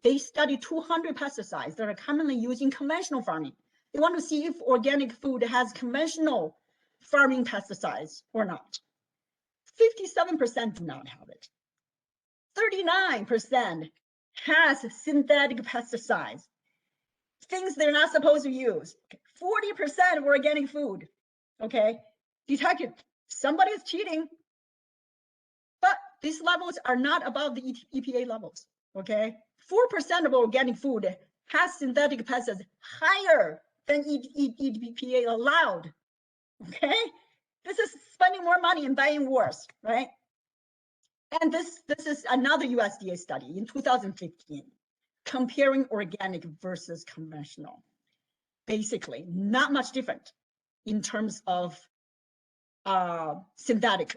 Speaker 1: They studied 200 pesticides that are commonly used in conventional farming. They want to see if organic food has conventional farming pesticides or not. 57% do not have it. 39% has synthetic pesticides, things they're not supposed to use. 40% of organic food, okay, detected somebody is cheating, but these levels are not above the EPA levels, okay? 4% of organic food has synthetic pesticides higher than EPA allowed, okay? This is spending more money and buying worse, right? And this is another USDA study in 2015, comparing organic versus conventional. Basically, not much different in terms of synthetic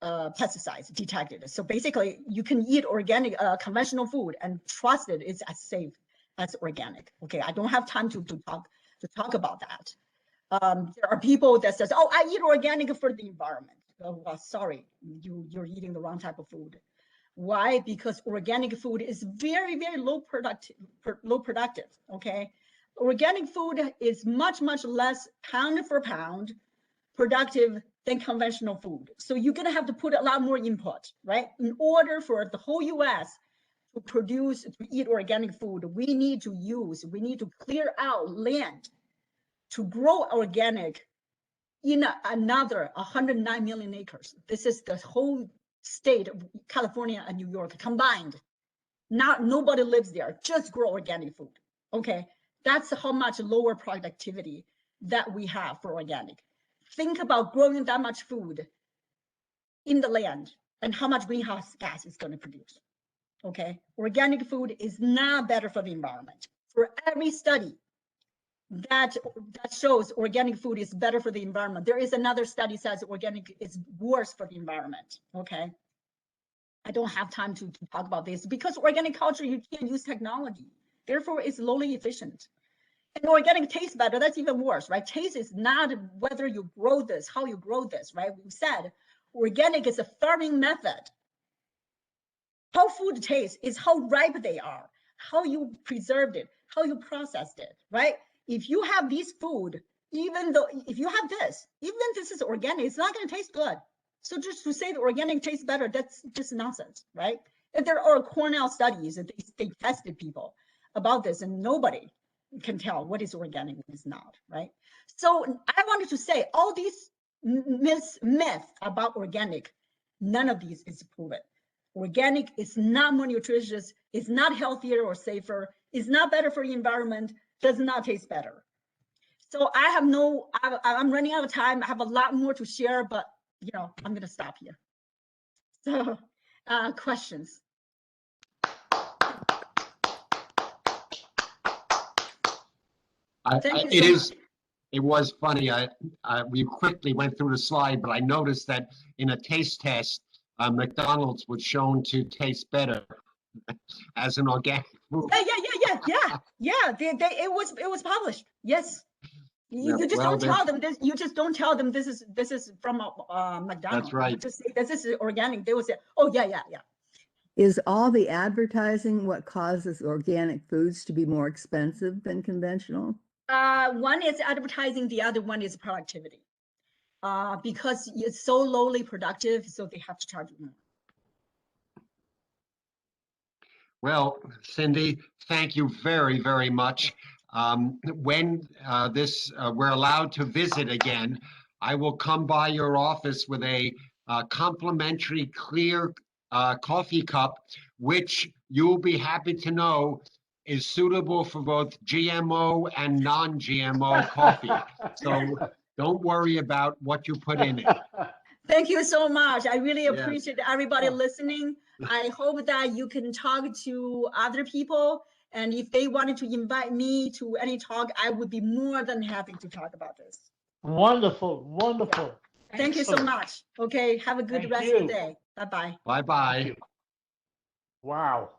Speaker 1: pesticides detected. So basically, you can eat organic, conventional food and trust it is as safe as organic. Okay, I don't have time to talk about that. There are people that says, "Oh, I eat organic for the environment." Oh, well, sorry, you're eating the wrong type of food. Why? Because organic food is very, very low productive. Okay, organic food is much less pound for pound productive than conventional food. So you're gonna have to put a lot more input, right? In order for the whole US to produce, to eat organic food, we need to clear out land to grow organic in another 109 million acres. This is the whole state of California and New York combined. Nobody lives there, just grow organic food. Okay, that's how much lower productivity that we have for organic. Think about growing that much food in the land and how much greenhouse gas it's going to produce. Okay, organic food is not better for the environment. For every study that shows organic food is better for the environment, there is another study says organic is worse for the environment. Okay, I don't have time to talk about this because organic culture, you can't use technology. Therefore, it's lowly efficient. And organic tastes better, that's even worse, right? Taste is not whether you grow this, how you grow this, right? We said organic is a farming method. How food tastes is how ripe they are, how you preserved it, how you processed it, right? If you have this food, even though, if you have this, even if this is organic, it's not gonna taste good. So just to say the organic tastes better, that's just nonsense, right? And there are Cornell studies that they tested people about this and nobody can tell what is organic, what is not, right? So I wanted to say all these myths about organic, none of these is proven. Organic is not more nutritious, it's not healthier or safer, it's not better for the environment, does not taste better. So I'm running out of time. I have a lot more to share, but you know, I'm gonna stop here. So questions? Thank you so much.
Speaker 4: It was funny. We quickly went through the slide, but I noticed that in a taste test, McDonald's was shown to taste better as an organic food.
Speaker 1: Yeah. It was published. Yes. You just don't tell them this. You just don't tell them this is from McDonald's.
Speaker 4: That's right.
Speaker 1: You just say this is organic. They will say, oh yeah.
Speaker 3: Is all the advertising what causes organic foods to be more expensive than conventional?
Speaker 1: One is advertising, the other one is productivity. Because it's so lowly productive, so they have to charge you more.
Speaker 4: Well, Cindy, thank you very, very much. When we're allowed to visit again, I will come by your office with a complimentary clear coffee cup, which you'll be happy to know is suitable for both GMO and non-GMO coffee. So don't worry about what you put in it.
Speaker 1: Thank you so much. I really appreciate everybody listening. I hope that you can talk to other people. And if they wanted to invite me to any talk, I would be more than happy to talk about this.
Speaker 7: Wonderful, wonderful.
Speaker 1: Thank you so much. Okay, have a good rest of the day. Bye-bye.
Speaker 4: Bye-bye.
Speaker 7: Thank you. Wow.